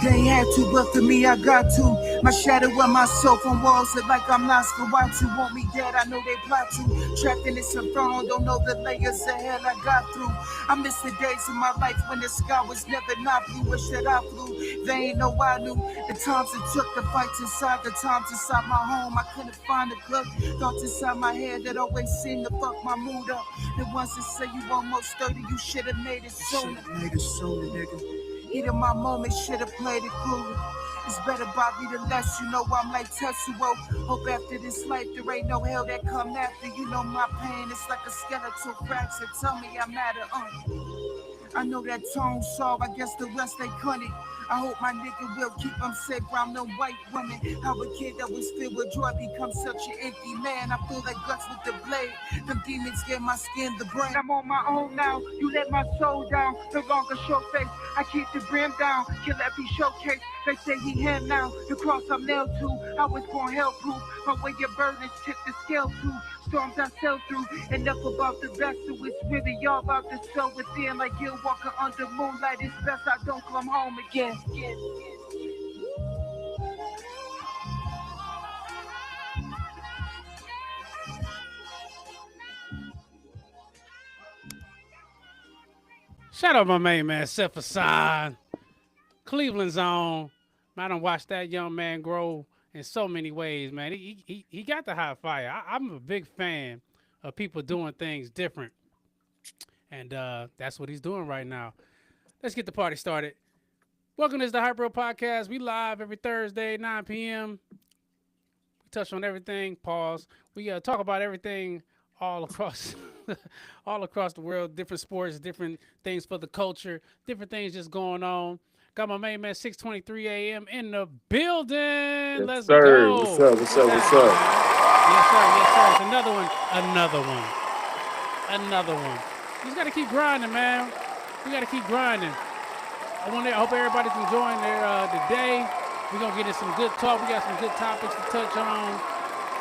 They had to, but for me, I got to. My shadow and myself on walls are like I'm not Squatch. You want me dead, I know they plot to. Trapped in this inferno, don't know the layers of hell I got through. I miss the days of my life when the sky was never not blue. Wish that I flew, they ain't know I knew. The times it took, the fights inside, the times inside my home. I couldn't find a club. Thoughts inside my head that always seem to fuck my mood up. The ones that say you almost 30, you should have made it sooner. Nigga. Heat of my moment, should have played it cooler. It's better Bobby the less, you know I'm like Tetsuo. Hope after this life there ain't no hell that come after. You know my pain, it's like a skeletal fracture. Tell me I'm at I know that tone soft, I guess the rest they couldn't. I hope my nigga will keep them safe around no white women. How a kid that was filled with joy becomes such an empty man. I feel like guts with the blade. Them demons get my skin the brain. I'm on my own now. You let my soul down. No longer show face. I keep the brim down. Kill every showcase. They say he him now. The cross I'm nailed to. I was born hell-proof. But where your burdens tip the scale to. Storms I sail through. Enough about the rest. So it's really all about the soul within. Like Gil Walker under moonlight. It's best I don't come home again. Shout out my main man, Seth Hassan, Cleveland's own. Man, I done watched that young man grow in so many ways, man. He got the hot fire. I'm a big fan of people doing things different. And that's what he's doing right now. Let's get the party started. Welcome to the Hype Bro Podcast. We live every Thursday, 9 p.m. We touch on everything. Pause. We talk about everything all across all across the world, different sports, different things for the culture, different things just going on. Got my main man 6:23 a.m. in the building. Yes, Let's sir. go. What's up? What's up? What's up? Yes, sir. Yes, sir. It's another one. Another one. You just got to keep grinding, man. We got to keep grinding. I hope everybody's enjoying their day. We're going to get into some good talk. We got some good topics to touch on.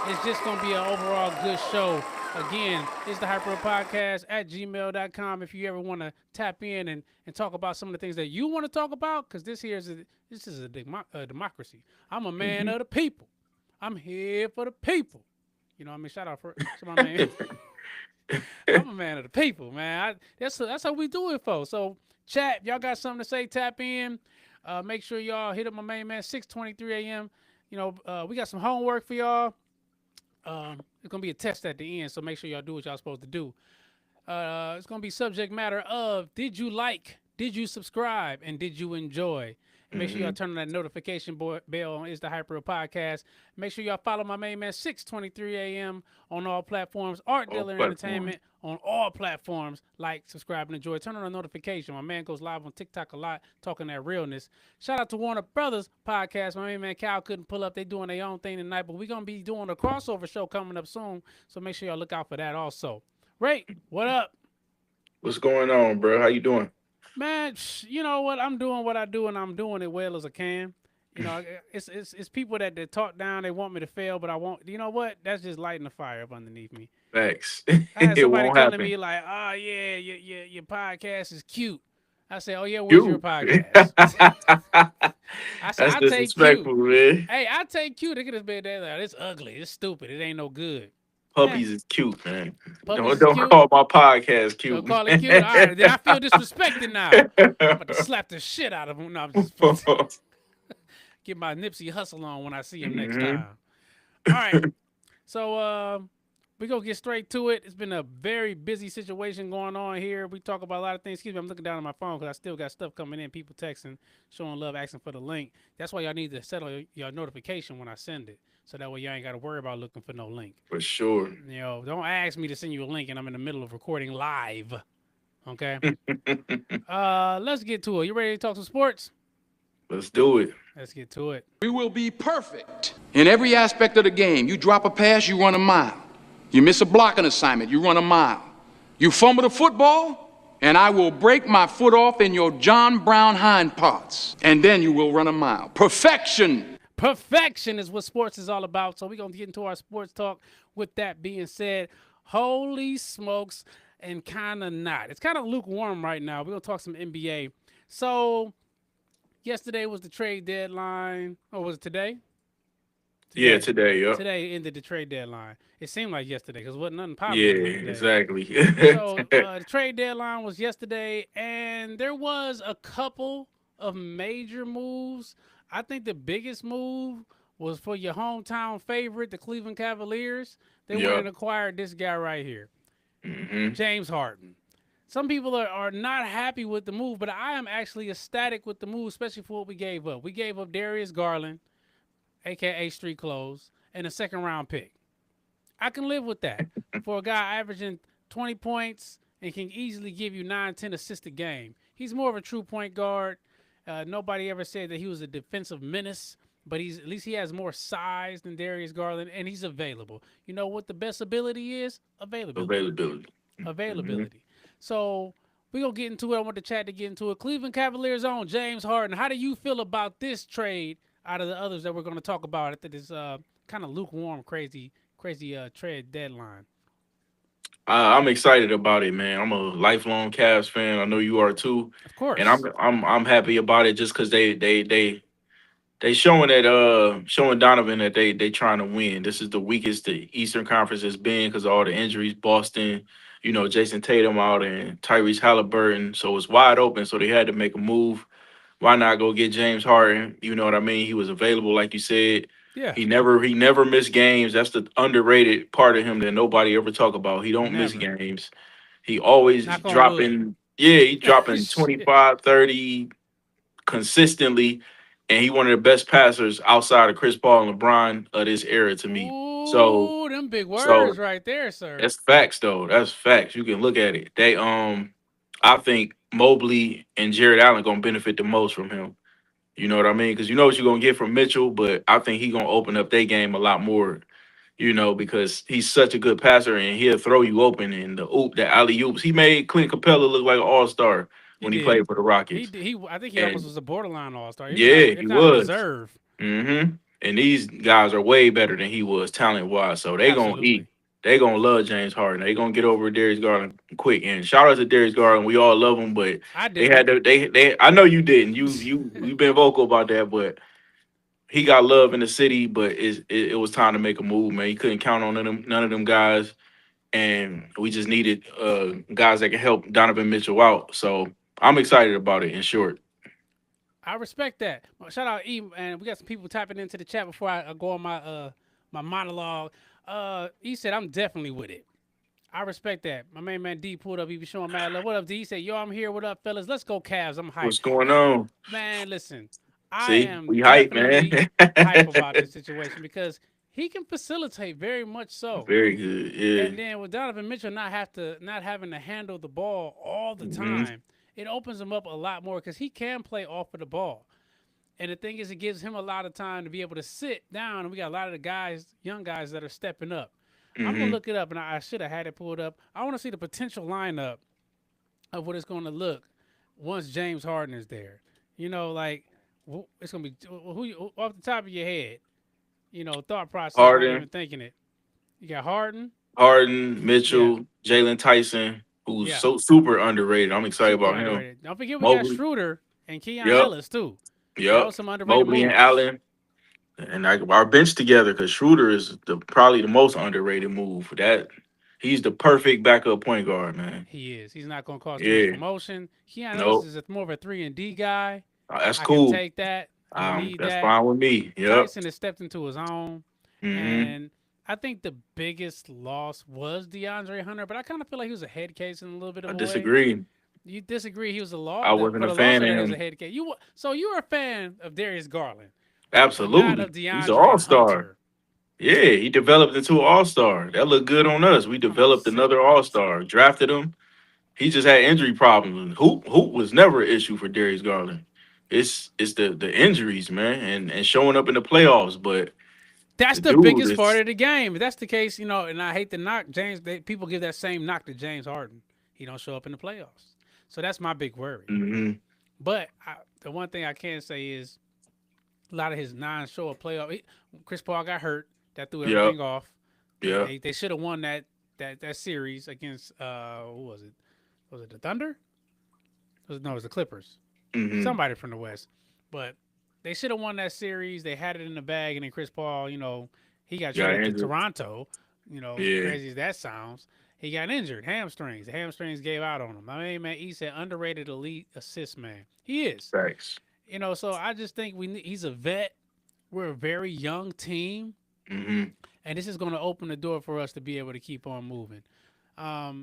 It's just going to be an overall good show. Again, it's the Hype Bro Podcast at gmail.com if you ever want to tap in and talk about some of the things that you want to talk about, because this is a democracy. I'm a man of the people. I'm here for the people. You know what I mean? Shout out to my man. I'm a man of the people, man. That's how we do it, folks. So, chat, y'all got something to say, tap in. Make sure y'all hit up my main man, 6:23 a.m. You know, we got some homework for y'all. It's going to be a test at the end, so make sure y'all do what y'all supposed to do. It's going to be subject matter of, did you like, did you subscribe, and did you enjoy? And make sure y'all turn on that notification bell on It's the Hype Bro Podcast. Make sure y'all follow my main man, 6:23 a.m. on all platforms. Art Dealer Entertainment on all platforms. Like, subscribe, and enjoy. Turn on the notification. My man goes live on TikTok a lot, talking that realness. Shout out to Warner Brothers Podcast. My main man Cal couldn't pull up. They doing their own thing tonight, but we're going to be doing a crossover show coming up soon, so make sure y'all look out for that also. Ray, what up? What's going on, bro? How you doing? Man, you know what? I'm doing what I do, and I'm doing it well as I can. You know, it's people that they talk down, they want me to fail, but I won't. You know what? That's just lighting the fire up underneath me. Thanks. I had somebody telling me like, "Oh yeah, your podcast is cute." I say, "Oh yeah, what's your podcast?" I said, "I take cute, man. Hey, I take cute. Look at this bed there. It's ugly. It's stupid. It ain't no good." Puppies is cute, man. Puppies Don't cute? call my podcast cute. Don't call it cute. All right, then I feel disrespected now. I'm about to slap the shit out of him. No, I'm just get my Nipsey Hussle on when I see him next time. All right. So We're going to get straight to it. It's been a very busy situation going on here. We talk about a lot of things. Excuse me, I'm looking down at my phone because I still got stuff coming in, people texting, showing love, asking for the link. That's why y'all need to settle your notification when I send it, so that way y'all ain't got to worry about looking for no link. For sure. You know, don't ask me to send you a link and I'm in the middle of recording live. Okay? Let's get to it. You ready to talk some sports? Let's do it. Let's get to it. We will be perfect in every aspect of the game. You drop a pass, you run a mile. You miss a blocking assignment, you run a mile. You fumble the football, and I will break my foot off in your John Brown hind parts, and then you will run a mile. Perfection. Perfection is what sports is all about. So we're going to get into our sports talk. With that being said, holy smokes, and kind of not. It's kind of lukewarm right now. We're going to talk some NBA. So yesterday was the trade deadline. Or was it today? Yeah, today, yeah. Today ended the trade deadline. It seemed like yesterday because wasn't nothing popular. Yeah, exactly. So the trade deadline was yesterday, and there was a couple of major moves. I think the biggest move was for your hometown favorite, the Cleveland Cavaliers. They went and acquired this guy right here, James Harden. Some people are not happy with the move, but I am actually ecstatic with the move, especially for what we gave up. We gave up Darius Garland, a.k.a. Street Clothes, and a second-round pick. I can live with that for a guy averaging 20 points and can easily give you 9, 10 assists a game. He's more of a true point guard. Nobody ever said that he was a defensive menace, but at least he has more size than Darius Garland, and he's available. You know what the best ability is? Availability. So we're going to get into it. I want the chat to get into it. Cleveland Cavaliers own James Harden. How do you feel about this trade out of the others that we're going to talk about after this kind of lukewarm, crazy trade deadline? I'm excited about it, man. I'm a lifelong Cavs fan. I know you are too. Of course. And I'm happy about it just because they showing that showing Donovan that they trying to win. This is the weakest the Eastern Conference has been because of all the injuries. Boston, Jason Tatum out and Tyrese Halliburton, so it's wide open. So they had to make a move. Why not go get James Harden? You know what I mean? He was available, like you said. Yeah. He never missed games. That's the underrated part of him that nobody ever talk about. He don't miss games. He always dropping. Yeah, he dropping 25, 30 consistently. And he one of the best passers outside of Chris Paul and LeBron of this era to me. Ooh, them big words right there, sir. That's facts, though. That's facts. You can look at it. They I think Mobley and Jared Allen gonna benefit the most from him. You know what I mean? Because you know what you're gonna get from Mitchell, but I think he's gonna open up their game a lot more. Because he's such a good passer and he'll throw you open. And the alley oops, he made Clint Capella look like an all-star when he played for the Rockets. I think he almost was a borderline all-star. He was. Reserve. And these guys are way better than he was talent-wise. So they gonna eat. They gonna love James Harden. They gonna get over Darius Garland quick. And shout out to Darius Garland. We all love him, but they had to. They. I know you didn't. You've been vocal about that, but he got love in the city. But it was time to make a move, man. He couldn't count on none of them guys, and we just needed guys that can help Donovan Mitchell out. So I'm excited about it. In short, I respect that. Shout out E, and we got some people typing into the chat before I go on my my monologue. He said, I'm definitely with it. I respect that. My main man D pulled up. He was showing mad love. What up, D? He said, yo, I'm here. What up, fellas? Let's go Cavs. I'm hyped. What's going on? Man, listen. We hype, man. Hype about this situation because he can facilitate very much so. Very good, yeah. And then with Donovan Mitchell not having to handle the ball all the time, it opens him up a lot more because he can play off of the ball. And the thing is, it gives him a lot of time to be able to sit down. And we got a lot of the guys, young guys, that are stepping up. I'm going to look it up, and I should have had it pulled up. I want to see the potential lineup of what it's going to look once James Harden is there. It's going to be who off the top of your head, thought process. Harden. Even thinking it. You got Harden, Mitchell, Jalen Tyson, who's so super underrated. I'm excited about him. Don't forget we got Schroeder and Keon Ellis, too. Yep, Mobley and Allen, and our bench together because Schroeder is probably the most underrated move. He's the perfect backup point guard, man. He is. He's not going to cause too much promotion. Keon Ellis is more of a 3-and-D guy. That's cool. I can take that. That's fine with me. Yep. Tyson has stepped into his own, and I think the biggest loss was DeAndre Hunter, but I kind of feel like he was a head case in a little bit of I a way. disagree. You disagree? He was a loss. I wasn't For a the loss fan of of that, he was a him. head case. So you were a fan of Darius Garland, but not Absolutely. of He's an DeAndre all-star. Hunter. Yeah, he developed into an all-star. That looked good on us. We I'm developed upset. another all-star, drafted him. He just had injury problems. Hoop was never an issue for Darius Garland. It's the injuries, man, and showing up in the playoffs. But That's the the dude biggest part is of the game. If that's the case, and I hate to knock James. People give that same knock to James Harden. He don't show up in the playoffs. So that's my big worry. mhm. But the one thing I can say is a lot of his non-show up playoff. Chris Paul got hurt. That threw Yep. everything off. Yeah. They should have won that series against who was it? Was it the Thunder? It was the Clippers. Mhm. Somebody from the West. But they should have won that series. They had it in the bag, and then Chris Paul, he got traded to injured. Toronto. Yeah. Crazy as that sounds, he got injured, hamstrings. The hamstrings gave out on him. I mean, man, he said underrated elite assist man. He is. Thanks. So I just think he's a vet. We're a very young team, Mhm. and this is going to open the door for us to be able to keep on moving.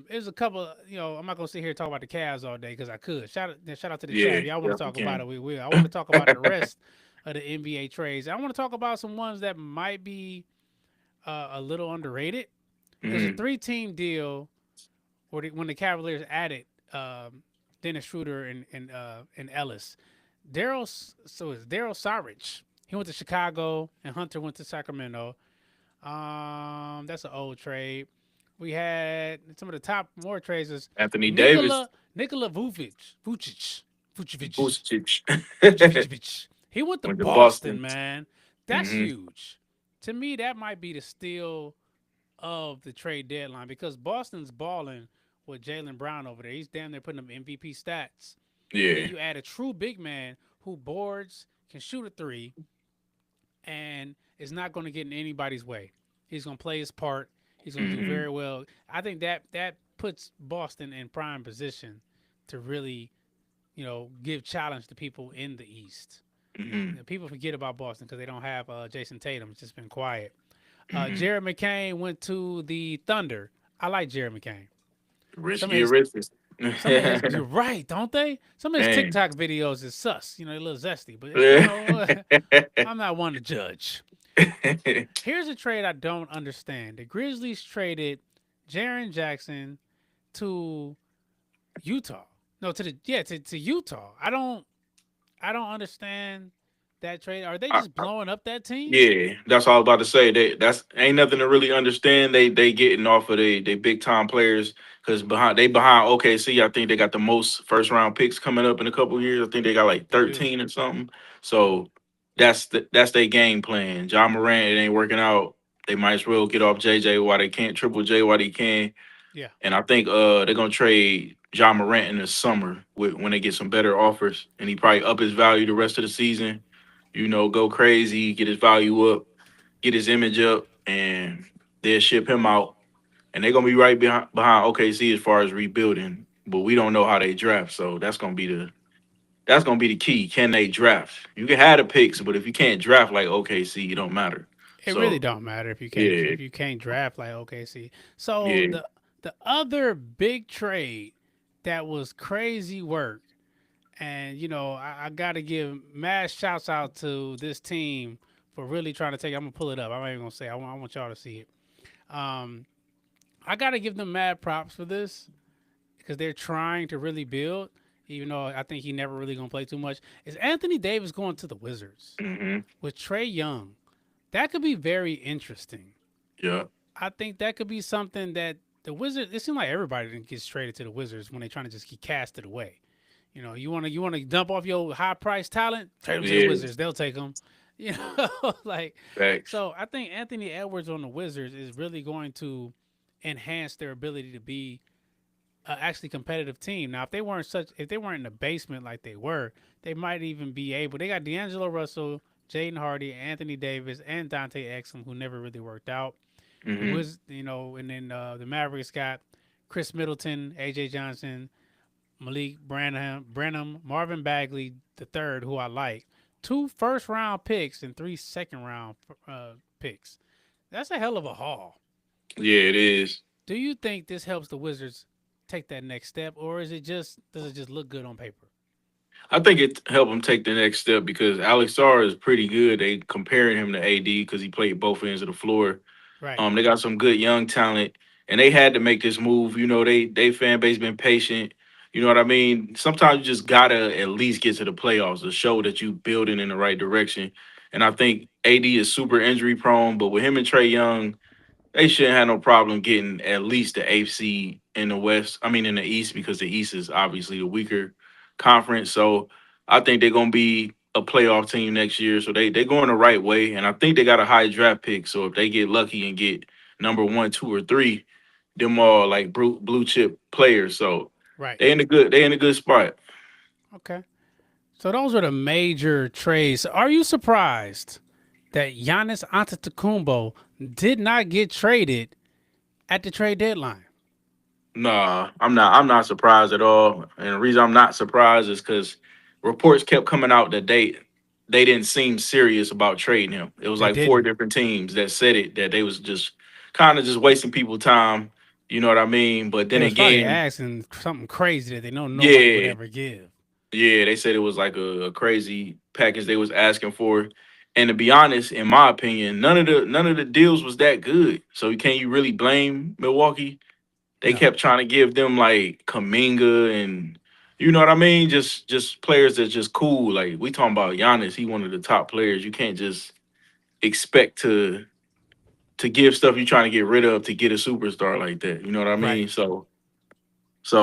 There's a couple. I'm not gonna sit here and talk about the Cavs all day because I could. Shout out to the Yeah, chat. If y'all want to talk definitely about it, can. we will. I want to talk about the rest of the NBA trades. I want to talk about some ones that might be a little underrated. There's a Mhm. 3-team deal when the Cavaliers added Dennis Schroeder and Ellis. It's Daryl Saric. He went to Chicago and Hunter went to Sacramento. That's an old trade. We had some of the top more trades is Anthony Davis. Nikola Vucic. Vucevic. He went to Went to Boston, Boston. man. That's Mhm. huge. To me, that might be the steal of the trade deadline because Boston's balling with Jaylen Brown over there. He's damn near putting up MVP stats. And Yeah. then you add a true big man who boards, can shoot a three, and is not going to get in anybody's way. He's going to play his part. He's going to do very well. I think that puts Boston in prime position to really, give challenge to people in the East. Mhm. People forget about Boston because they don't have Jason Tatum. It's just been quiet. Mhm. Jared McCain went to the Thunder. I like Jared McCain. Risky or risky. You're right, don't they? Some of his Man. TikTok videos is sus. They're a little zesty, but I'm not one to judge. Here's a trade I don't understand. The Grizzlies traded Jaren Jackson to Utah. No, to Utah. I don't understand that trade. Are they just blowing up that team? Yeah, that's all I was about to say. That's ain't nothing to really understand. They getting off of they big time players because behind OKC. I think they got the most first round picks coming up in a couple years. I think they got like 13 or something. So that's their game plan. John Morant, it ain't working out. They might as well get off JJ while they can't, Triple J while they can. Yeah. And I think they're gonna trade John Morant in the summer when they get some better offers, and he probably up his value the rest of the season. Go crazy, get his value up, get his image up, and they'll ship him out. And they're gonna be right behind OKC as far as rebuilding. But we don't know how they draft, so that's gonna be the key. Can they draft? You can have the picks, but if you can't draft like OKC, it don't matter. It So really don't matter if you can't draft like OKC. So yeah, the other big trade that was crazy work, and I got to give mad shouts out to this team for really trying to take. I'm gonna pull it up. I'm not even gonna say. I want y'all to see it. I got to give them mad props for this because they're trying to really build. Even though I think he never really gonna play too much, is Anthony Davis going to the Wizards with Trae Young? That could be very interesting. yeah. I think that could be something that the Wizards. It seems like everybody gets traded to the Wizards when they're trying to just get casted away. You want to dump off your high price talent, trade them to the Wizards. They'll take them. Thanks. So I think Anthony Edwards on the Wizards is really going to enhance their ability to be actually competitive team. Now, if they weren't in the basement like they were, they might even be able. They got D'Angelo Russell, Jaden Hardy, Anthony Davis, and Dante Exum, who never really worked out. Mhm. And then the Mavericks got Chris Middleton, AJ Johnson, Malik Branham, Marvin Bagley the third, who I like. 2 first-round picks and 3 second-round picks. That's a hell of a haul. Yeah, it is. Do you think this helps the Wizards take that next step, or does it just look good on paper? I think it helped him take the next step because Alex Sarr is pretty good. They comparing him to AD because he played both ends of the floor. Right. They got some good young talent, and they had to make this move. You know, they fan base been patient. You know what I mean? Sometimes you just gotta at least get to the playoffs to show that you building in the right direction. And I think AD is super injury prone, but with him and Trey Young, they shouldn't have no problem getting at least the eighth seed in the West. I mean, in the East, because the East is obviously the weaker conference. So I think they're gonna be a playoff team next year. So they're going the right way, and I think they got a high draft pick. So if they get lucky and get number 1, 2, or 3, them all like blue chip players. So Right. they in a good spot. Okay. So those are the major trades. Are you surprised that Giannis Antetokounmpo did not get traded at the trade deadline? Nah, I'm not. I'm not surprised at all. And the reason I'm not surprised is because reports kept coming out that they didn't seem serious about trading him. It was They like 4 didn't. different teams that said it, that they was just kind of just wasting people time. You know what I mean? But They then was probably again, asking something crazy that they know nobody would yeah, ever give. yeah, they said it was like a crazy package they was asking for. And to be honest, in my opinion, none of the deals was that good. So can you really blame Milwaukee? They No. kept trying to give them like Kaminga and you know what I mean? Just players that's just cool. Like we talking about Giannis, he one of the top players. You can't just expect to give stuff you're trying to get rid of to get a superstar like that. You know what I Right. mean? So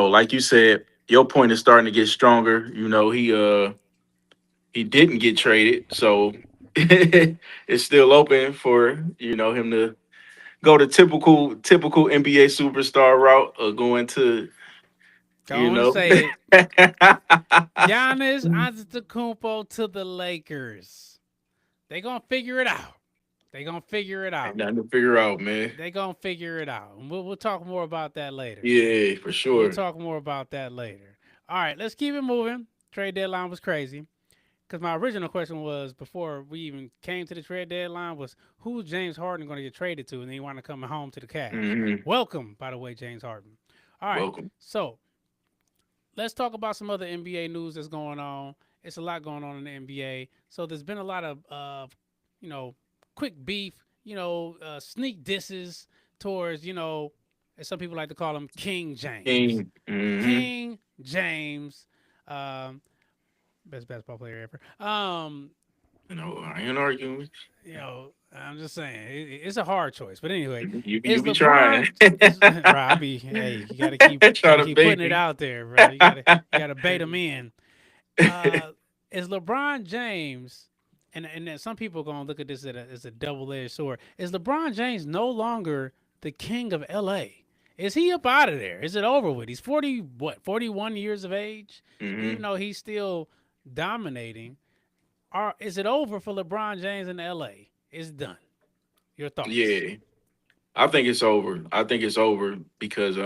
like you said, your point is starting to get stronger. You know, he didn't get traded, so it's still open for, him to go the typical NBA superstar route or going to, Go you on and know. say it. Giannis Antetokounmpo to the Lakers. They gonna figure it out. They gonna figure it Ain't out. nothing to figure out, man. They gonna figure it out. And we'll talk more about that later. Yeah, for We'll sure. talk more about that later. All right, let's keep it moving. Trade deadline was crazy. Because my original question was, before we even came to the trade deadline, was who's James Harden going to get traded to? And then he wanted to come home to the Cavs. Hmm. Welcome, by the way, James Harden. All right, Welcome. so let's talk about some other NBA news that's going on. It's a lot going on in the NBA. So there's been a lot of, quick beef, sneak disses towards, as some people like to call him, King James. King. Hmm. King James, best basketball player ever. I ain't arguing with I'm just saying it's a hard choice. But anyway, you. is You be LeBron? trying. Hey, you gotta keep Try to bait putting it me. out there, bro. You gotta bait them in. Is LeBron James? And then some people are gonna look at this as a double-edged sword. Is LeBron James no longer the king of LA? Is he up out of there? Is it over with? He's 41 years of age? Hmm. Even though he's still dominating. Is it over for LeBron James in LA? It's done. Your thoughts? Yeah, I think it's over. I think it's over because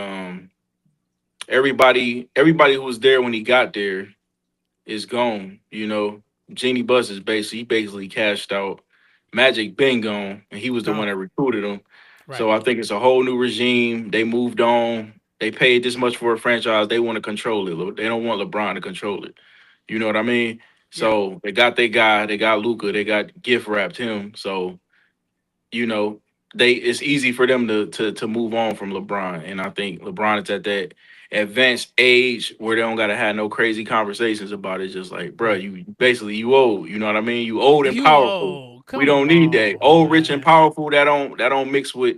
everybody who was there when he got there is gone. Jeannie Buss is basically cashed out. Magic been gone, and he was the one Gone. that recruited him. Right. So I think it's a whole new regime. They moved on. They paid this much for a franchise. They want to control it. They don't want LeBron to control it. You know what I mean? Yeah. So they got their guy. They got Luca. They got gift wrapped him. So you know it's easy for them to move on from LeBron. And I think LeBron is at that advanced age where they don't gotta have no crazy conversations about it. Just like, bro, Right. you basically you old. You know what I mean? You old and You powerful. old. We Come don't need that. on, Old, rich, and man. powerful. That don't mix with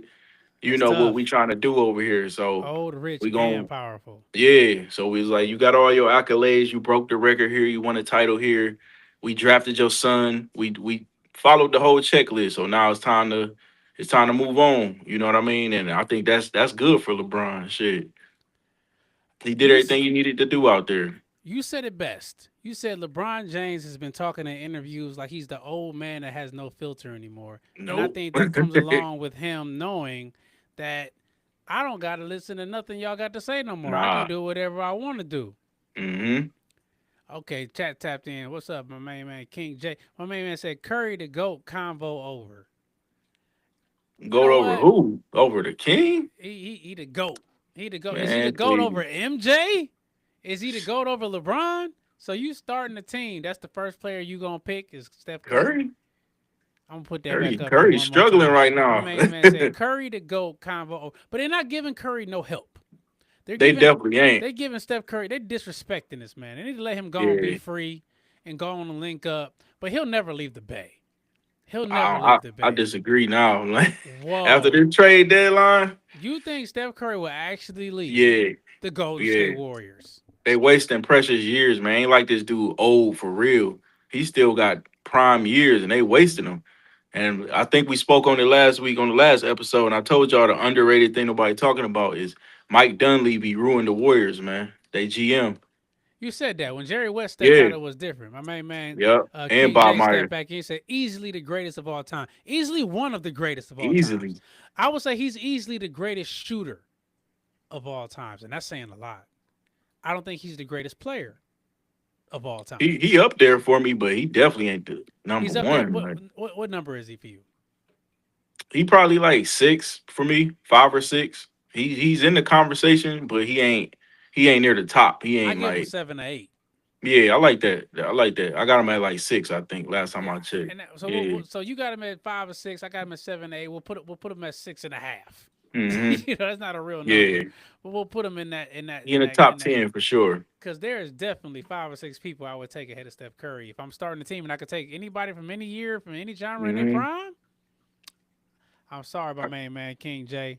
That's what tough. we trying to do over here. So Old, rich, we and gon' powerful. yeah. So we was like, you got all your accolades. You broke the record here. You won a title here. We drafted your son. We followed the whole checklist. So now it's time to move on. You know what I mean? And I think that's good for LeBron. Shit, he did You everything he needed to do out there. you said it best. You said LeBron James has been talking in interviews like he's the old man that has no filter anymore. And I Nope. think that comes along with him knowing that I don't got to listen to nothing y'all got to say no more. I can Nah. do whatever I want to do. Hmm. Okay, chat tapped in. What's up, my main man, King J? My main man said Curry the GOAT convo over. Goat over who? Over the King? He the GOAT. He the GOAT. Man, is he the GOAT over MJ? Is he the GOAT over LeBron? So you starting the team. That's the first player you gonna pick is Steph Curry. I'm gonna put that back up. Curry's struggling right now. My man said Curry the GOAT combo, but they're not giving Curry no help. They definitely ain't. They're giving Steph Curry. They're disrespecting this man. They need to let him go and be free and go on and link up. But he'll never leave the Bay. He'll never leave the Bay. I disagree now. After the trade deadline, you think Steph Curry will actually leave? Yeah, the Golden State Warriors. They wasting precious years, man. Ain't like this dude old for real. He still got prime years, and they wasting them. And I think we spoke on it last week on the last episode, and I told y'all the underrated thing nobody talking about is Mike Dunleavy ruined the Warriors, man. They GM. You said that when Jerry West stepped out, it was different. My main man, and Bob Myers stepped back in and said easily the greatest of all time, easily one of the greatest of all time. I would say he's easily the greatest shooter of all times, and that's saying a lot. I don't think he's the greatest player of all time. He up there for me, but he definitely ain't the number one. What number is he for you? He probably like 6 for me, 5 or 6. He's in the conversation, but he ain't near the top. He ain't like 7 or 8. Yeah, I like that. I got him at like 6, I think, last time I checked. And so you got him at 5 or 6. I got him at 7 or 8. We'll put him at 6.5. Mm-hmm. That's not a real number. But we'll put him in that. In the top 10 for sure. Because there is definitely 5 or 6 people I would take ahead of Steph Curry. If I'm starting a team and I could take anybody from any year, from any genre in their prime, I'm sorry, my main man King J.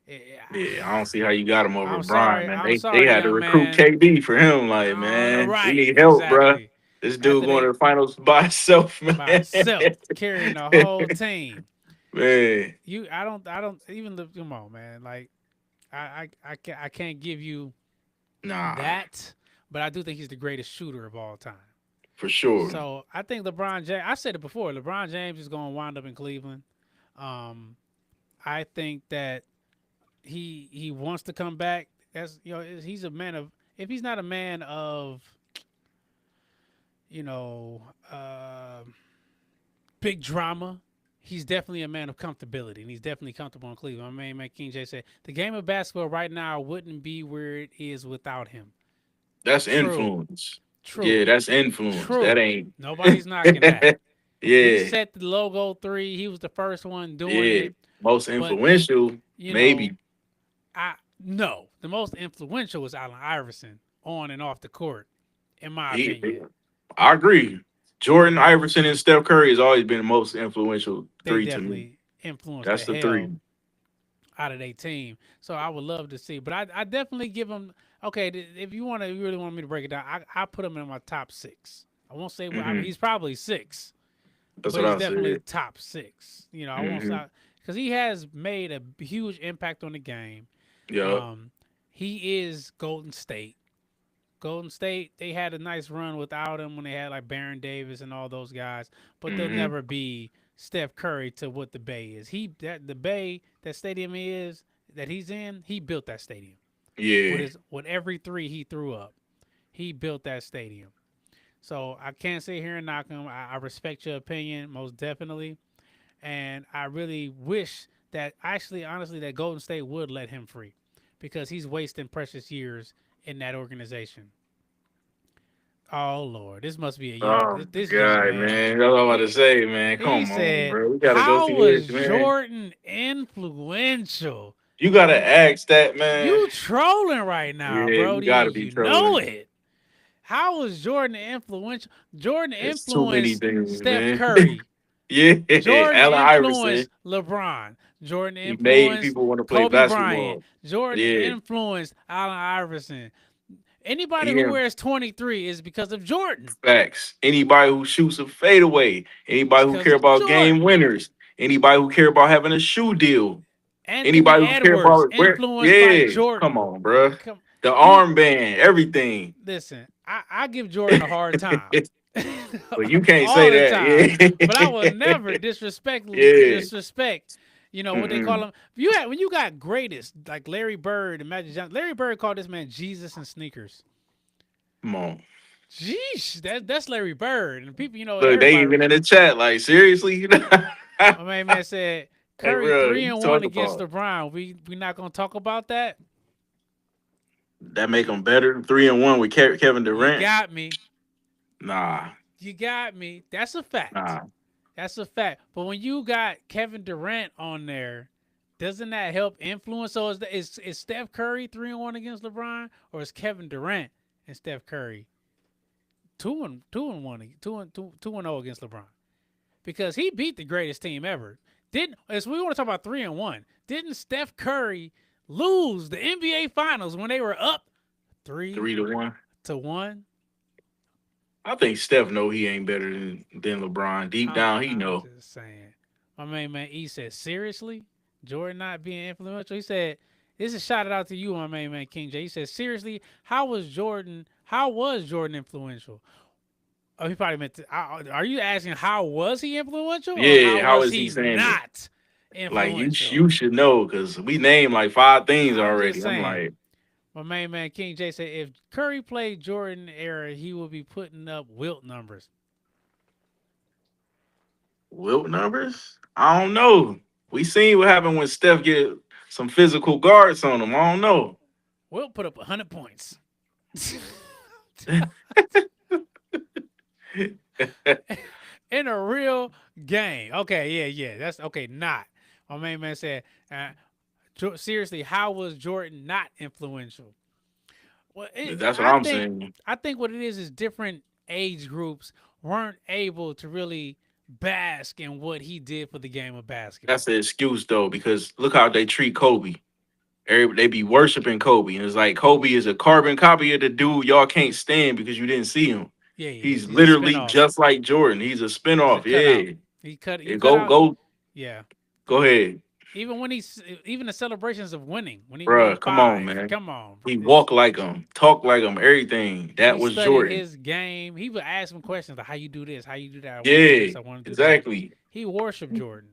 Yeah, I don't see how you got him over Brian, man. They had to recruit KD for him, like, man. Right, we need help, bro. This dude going to the finals by himself, man. By himself, carrying the whole team. Man, I don't even come on, man. Like, I can't give you that, but I do think he's the greatest shooter of all time, for sure. So I think LeBron James. I said it before. LeBron James is going to wind up in Cleveland. I think that he wants to come back. That's he's a man of. If he's not a man of, big drama. He's definitely a man of comfortability, and he's definitely comfortable in Cleveland. My main man King J said, the game of basketball right now wouldn't be where it is without him. That's influence. True. Yeah, that's influence. True. That ain't. Nobody's knocking that. Yeah. He set the logo 3. He was the first one doing it. Most influential, maybe. No. The most influential was Allen Iverson on and off the court, in my opinion. I agree. Jordan, Iverson, and Steph Curry has always been the most influential 3 to me. That's the 3 out of their team. So I would love to see, but I definitely give them. Okay, if you really want me to break it down, I put him in my top 6. I won't say he's probably 6, but he's definitely top 6. I won't say because he has made a huge impact on the game. Yeah, he is Golden State. Golden State, they had a nice run without him when they had like Baron Davis and all those guys, but they'll never be Steph Curry to what the Bay is. The Bay, that stadium that he's in, he built that stadium. Yeah. With every 3 he threw up, he built that stadium. So I can't sit here and knock him. I respect your opinion, most definitely. And I really wish that honestly, that Golden State would let him free because he's wasting precious years in that organization. Oh Lord, this must be a year. This guy, man. That's what I'm about to say, man. Come on, bro. We gotta go see this, man. How was Jordan influential? You gotta ask that, man. You trolling right now, bro. You gotta be trolling. You know it. How was Jordan influential? Jordan influenced Steph Curry. Jordan influenced LeBron. Jordan influenced people want to play Kobe basketball. Bryant. Jordan influenced Allen Iverson. Anybody who wears 23 is because of Jordan. Facts. Anybody who shoots a fadeaway. Anybody who care about game winners. Anybody who care about having a shoe deal. Anybody who care about by Jordan. Come on, bro. The armband, everything. Listen, I give Jordan a hard time. But you can't say that. But I will never disrespect. What they call him. When you got greatest like Larry Bird and Magic Johnson. Larry Bird called this man Jesus and sneakers. Come on. Jeez, that's Larry Bird. And people, Look, they even in the chat, like, seriously? My main man said Curry bro, 3-1 against LeBron. We not gonna talk about that. That make them better. 3-1 with Kevin Durant. You got me. Nah. You got me. That's a fact. Nah. That's a fact. But when you got Kevin Durant on there, doesn't that help influence? So is Steph Curry 3-1 against LeBron, or is Kevin Durant and Steph Curry 2-1, 2-0 against LeBron? Because he beat the greatest team ever. As we want to talk about 3-1, didn't Steph Curry lose the NBA Finals when they were up 3-1 to 1? I think Steph know he ain't better than LeBron. Deep down, he know. I'm just saying. My main man E said, seriously? Jordan not being influential? He said, this is shout out to you, my main man King J. He said, seriously, how was Jordan influential? Oh, he probably meant to, are you asking how was he influential? Yeah, how is he saying not influential? Like, you should know, because we named like 5 things already. I'm like, my main man King J said, if Curry played Jordan era, he would be putting up Wilt numbers. Wilt numbers? I don't know. We seen what happened when Steph get some physical guards on him. I don't know. Wilt put up 100 points. In a real game. Okay, yeah. That's okay. Not. My main man said, seriously, how was Jordan not influential? Well, that's what I'm saying. I think what it is different age groups weren't able to really bask in what he did for the game of basketball. That's the excuse, though, because look how they treat Kobe. They be worshiping Kobe, and it's like Kobe is a carbon copy of the dude y'all can't stand because you didn't see him. Yeah, he's literally just like Jordan. He's a spinoff. Yeah, he cut. Go. Yeah, go ahead. Even the celebrations of winning. When he bruh, come on, man. Come on. He walk like him, talk like him, everything. That was Jordan. His game. He would ask him questions like, "How you do this? How you do that?" Exactly. He worshiped Jordan.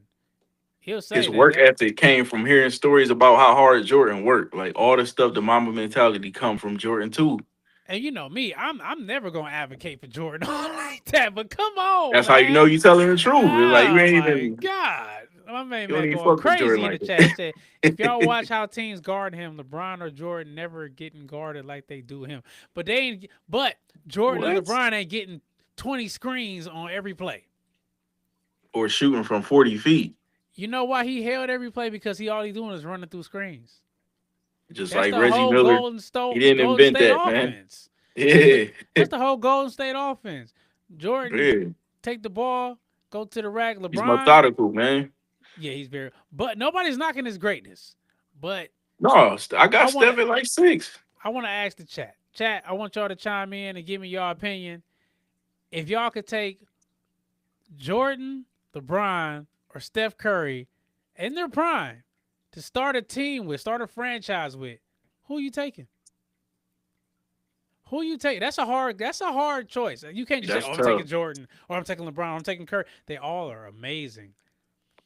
He'll say his work ethic came from hearing stories about how hard Jordan worked. Like all the stuff, the Mamba mentality come from Jordan too. And you know me, I'm never gonna advocate for Jordan like that. But come on, that's man. how you know you telling the truth. Oh, like you ain't even. God, my man going crazy in the chat. Said, if y'all watch how teams guard him, LeBron or Jordan never getting guarded like they do him. But they ain't. But Jordan and LeBron ain't getting 20 screens on every play. Or shooting from 40 feet. You know why he held every play? Because all he doing is running through screens. Just that's like Reggie Miller. He didn't invent that, offense. Man. Yeah. That's the whole Golden State offense. Jordan, take the ball, go to the rack. LeBron. He's methodical, man. Yeah, he's very. But nobody's knocking his greatness. But no, I got Steph at like 6. I want to ask the chat. Chat, I want y'all to chime in and give me your opinion. If y'all could take Jordan, LeBron, or Steph Curry in their prime to start a team with, start a franchise with, who are you taking? Who you take? That's a hard choice. You can't just say, I'm taking Jordan or I'm taking LeBron, or I'm taking Curry. They all are amazing.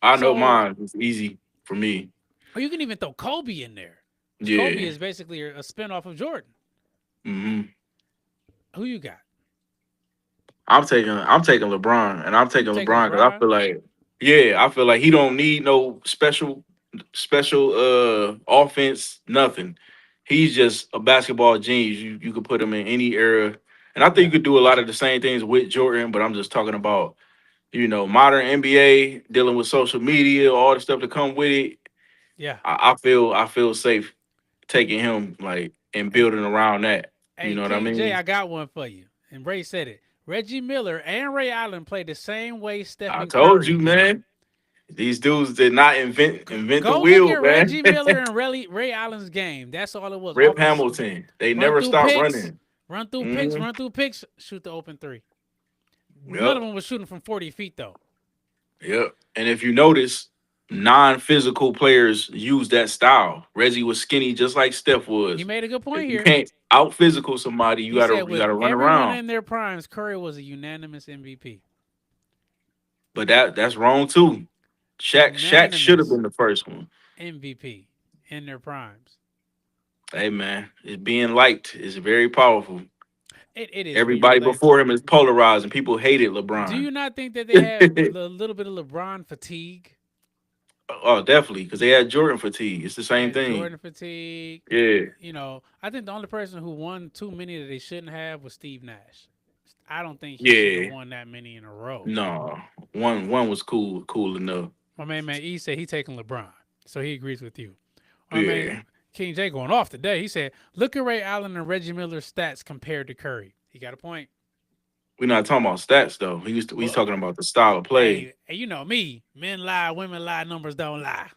I know mine. It's easy for me. Or you can even throw Kobe in there. Yeah. Kobe is basically a spinoff of Jordan. Mm-hmm. Who you got? I'm taking LeBron, and I'm taking LeBron because I feel like he don't need no special offense, nothing. He's just a basketball genius. You could put him in any era, and I think you could do a lot of the same things with Jordan. But I'm just talking about, modern NBA dealing with social media, all the stuff that come with it. Yeah, I feel safe taking him and building around that. Hey, you know what I mean? Jay, I got one for you, and Ray said it. Reggie Miller and Ray Allen played the same way Stephen Curry. I told you, man. These dudes did not invent the wheel, Go look at Reggie Miller and Ray Allen's game. That's all it was. Rip Hamilton. They never stopped running. Run through picks, shoot the open 3. Yep. None of them was shooting from 40 feet, though. Yep. And if you notice, non-physical players use that style. Reggie was skinny just like Steph was. He made a good point here. You can't out-physical somebody. You gotta run around. In their primes, Curry was a unanimous MVP. But that's wrong, too. Shaq should have been the first one. MVP in their primes. Hey, man. It's being liked. It's very powerful. It is. Everybody before him is polarized, and people hated LeBron. Do you not think that they have a little bit of LeBron fatigue? Oh, definitely, because they had Jordan fatigue. It's the same thing. Jordan fatigue. Yeah. You know, I think the only person who won too many that they shouldn't have was Steve Nash. I don't think he should have Yeah. won that many in a row. No. One was cool enough. My man E said he taking LeBron, so he agrees with you. My Yeah. man King J going off today. He said, look at Ray Allen and Reggie Miller's stats compared to Curry. He got a point. We're not talking about stats though. We talking about the style of play. Hey, you know me. Men lie, women lie, numbers don't lie.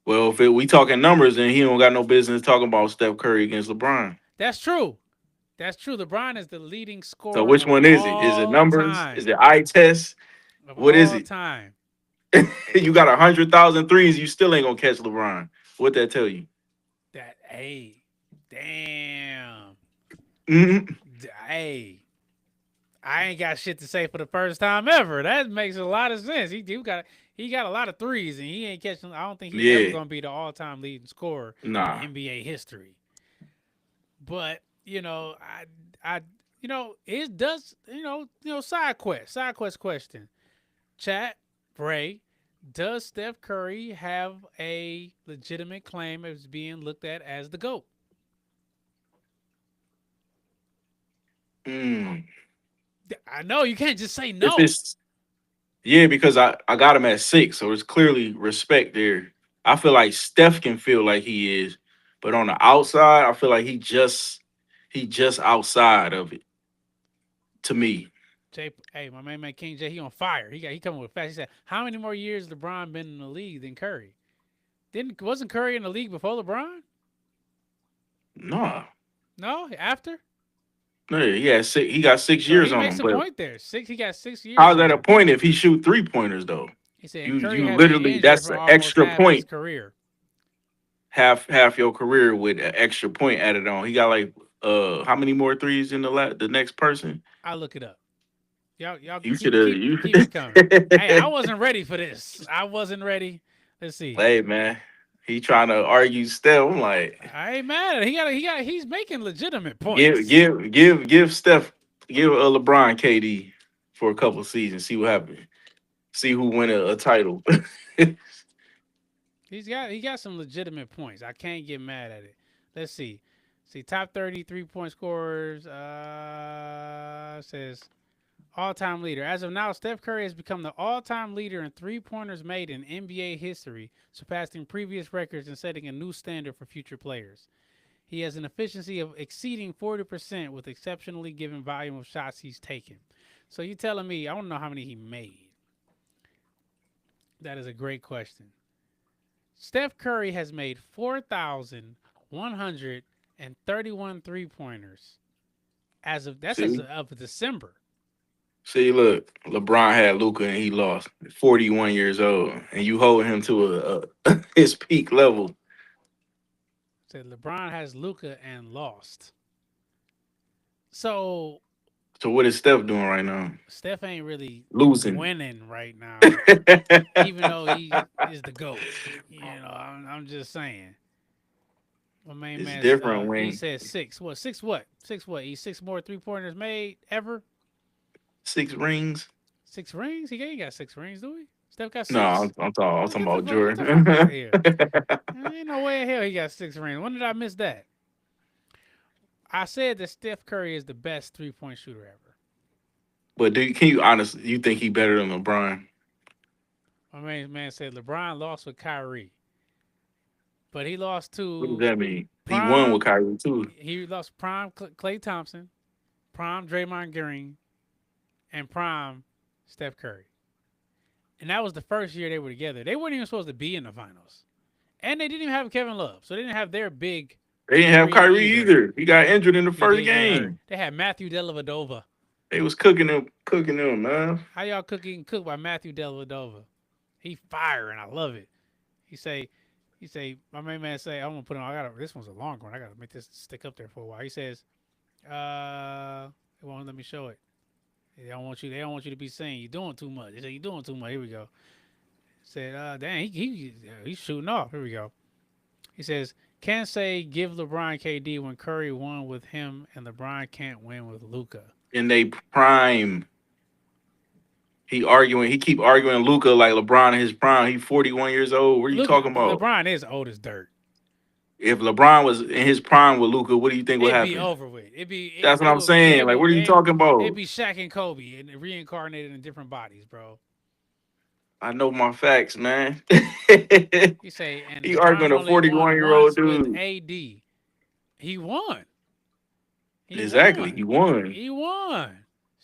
Well, if we talking numbers, then he don't got no business talking about Steph Curry against LeBron. That's true. That's true. LeBron is the leading scorer. So which one is it? Is it numbers? Is it eye test? What is it? Time. You got 100,000 threes, you still ain't gonna catch LeBron. What that tell you? That damn. Mm-hmm. Hey, I ain't got shit to say for the first time ever. That makes a lot of sense. He got a lot of threes, and he ain't catching. I don't think he's ever gonna be the all-time leading scorer in NBA history. But you know, it does. Side quest question. Chat, Ray, does Steph Curry have a legitimate claim as being looked at as the GOAT? I know you can't just say no. Because I got him at 6, so it's clearly respect there. I feel like Steph can feel like he is, but on the outside, I feel like he just outside of it. To me. Hey, my man King J, he on fire. He coming with facts. He said, how many more years LeBron been in the league than Curry? Wasn't Curry in the league before LeBron? No. No, after? No, he got 6 years on him. He makes a point there. He got 6 years. How's that a point if he shoot 3-pointers though? He said you literally, that's an extra point. Career. Half your career with an extra point added on. He got like how many more threes in the next person? I'll look it up. Y'all you should have keep it coming. Hey, I wasn't ready for this. I wasn't ready. Let's see. Hey man, he trying to argue still. I'm like, I ain't mad at it. He's making legitimate points. Give Steph, give LeBron KD for a couple seasons. See what happens. See who win a title. He got some legitimate points. I can't get mad at it. Let's see. Top 30 3-point scorers. Says all-time leader. As of now, Steph Curry has become the all-time leader in 3-pointers made in NBA history, surpassing previous records and setting a new standard for future players. He has an efficiency of exceeding 40% with exceptionally given volume of shots he's taken. So you telling me, I don't know how many he made. That is a great question. Steph Curry has made 4,131 3-pointers as of December. See, look, LeBron had Luka and he lost. 41 years old, and you hold him to his peak level. Said LeBron has Luka and lost. So what is Steph doing right now? Steph ain't really winning right now, even though he is the GOAT. You know, I'm just saying. My main man, different. He said 6. What? 6 what? 6 what? He's 6 more 3-pointers made ever. 6 rings. 6 rings? He got 6 rings, do he? Steph got 6. No, I'm talking about Jordan. Ain't no way in hell he got 6 rings. When did I miss that? I said that Steph Curry is the best 3-point shooter ever. But can you honestly, you think he better than LeBron? My main man said LeBron lost with Kyrie. But he lost to... What does that mean? He won with Kyrie, too. He lost prime Klay Thompson, prime Draymond Green, and prime Steph Curry. And that was the first year they were together. They weren't even supposed to be in the finals. And they didn't even have Kevin Love. So they didn't have their big... They didn't have Kyrie either. He got injured in the first game. They had Matthew Dellavedova. They was cooking him, man. How y'all cook by Matthew Dellavedova? He firing. I love it. He say, my main man say, I'm gonna put on. This one's a long one. I gotta make this stick up there for a while. He says, they won't let me show it. They don't want you to be saying you're doing too much. They say you're doing too much. Here we go. He said, dang, he's shooting off. Here we go. He says, can't say give LeBron KD when Curry won with him and LeBron can't win with Luka. In they prime. He arguing. He keep arguing Luka like LeBron in his prime. He 41 years old. What are you talking about? LeBron is old as dirt. If LeBron was in his prime with Luka, what do you think would happen? It'd be over with. That's what I'm saying. Like, what are you talking about? It'd be Shaq and Kobe and reincarnated in different bodies, bro. I know my facts, man. You say, and he arguing a 41-year-old dude. With AD, he won. Exactly, he won. He won.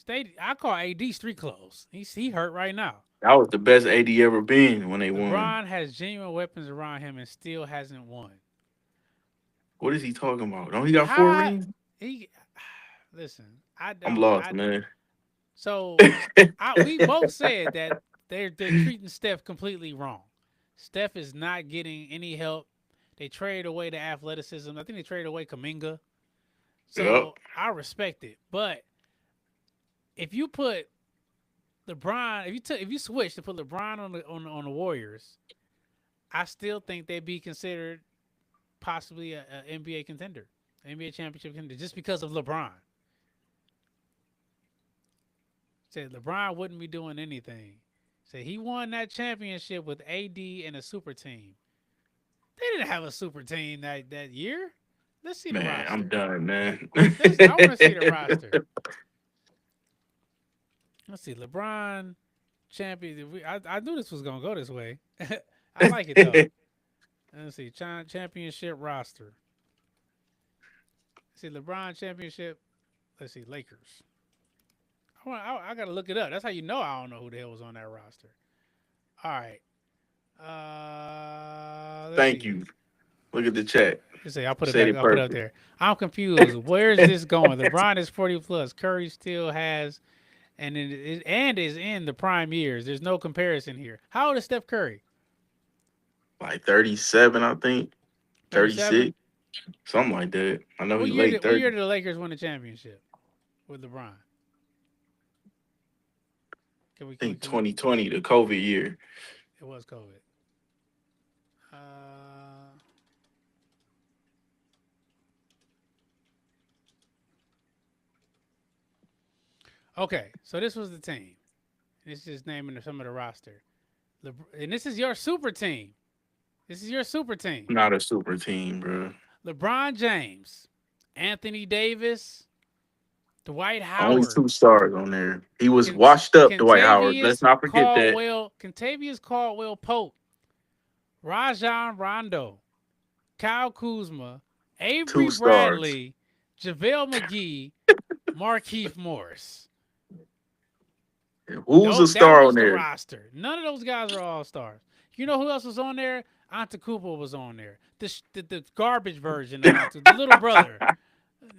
I call AD street clothes. He hurt right now. That was the best AD ever been when they won. LeBron has genuine weapons around him and still hasn't won. What is he talking about? Don't he got 4 rings? Listen, I'm lost, man. So we both said that they're treating Steph completely wrong. Steph is not getting any help. They traded away the athleticism. I think they traded away Kuminga. So I respect it. But if you put LeBron, if you switch to put LeBron on the Warriors, I still think they'd be considered possibly an NBA contender, NBA championship contender, just because of LeBron. Said LeBron wouldn't be doing anything. Said he won that championship with AD and a super team. They didn't have a super team that year. Let's see the roster. I'm done, man. I want to see the roster. Let's see. LeBron champion. I knew this was going to go this way. I like it, though. Let's see. Championship roster. Let's see. LeBron championship. Let's see. Lakers. I got to look it up. That's how you know I don't know who the hell was on that roster. All right. Thank you. Look at the chat. Say, I'll put it up there. I'm confused. Where's this going? LeBron is 40 plus. Curry still has, and is in the prime years. There's no comparison here. How old is Steph Curry? Like 37, I think. 36, something like that. I know he's late 30. What year did the Lakers win the championship with LeBron? I think 2020, the COVID year. It was COVID. Okay, so this was the team. This is naming some of the roster. And this is your super team. This is your super team. Not a super team, bro. LeBron James, Anthony Davis, Dwight Howard. Only 2 stars on there. He was washed up, Dwight Howard. Let's not forget that. Kentavious Caldwell-Pope, Rajon Rondo, Kyle Kuzma, Avery Bradley, JaVale McGee, Markieff Morris. Who's a star on there? The roster. None of those guys are all stars. You know who else was on there? Antetokounmpo was on there. The garbage version of the little brother.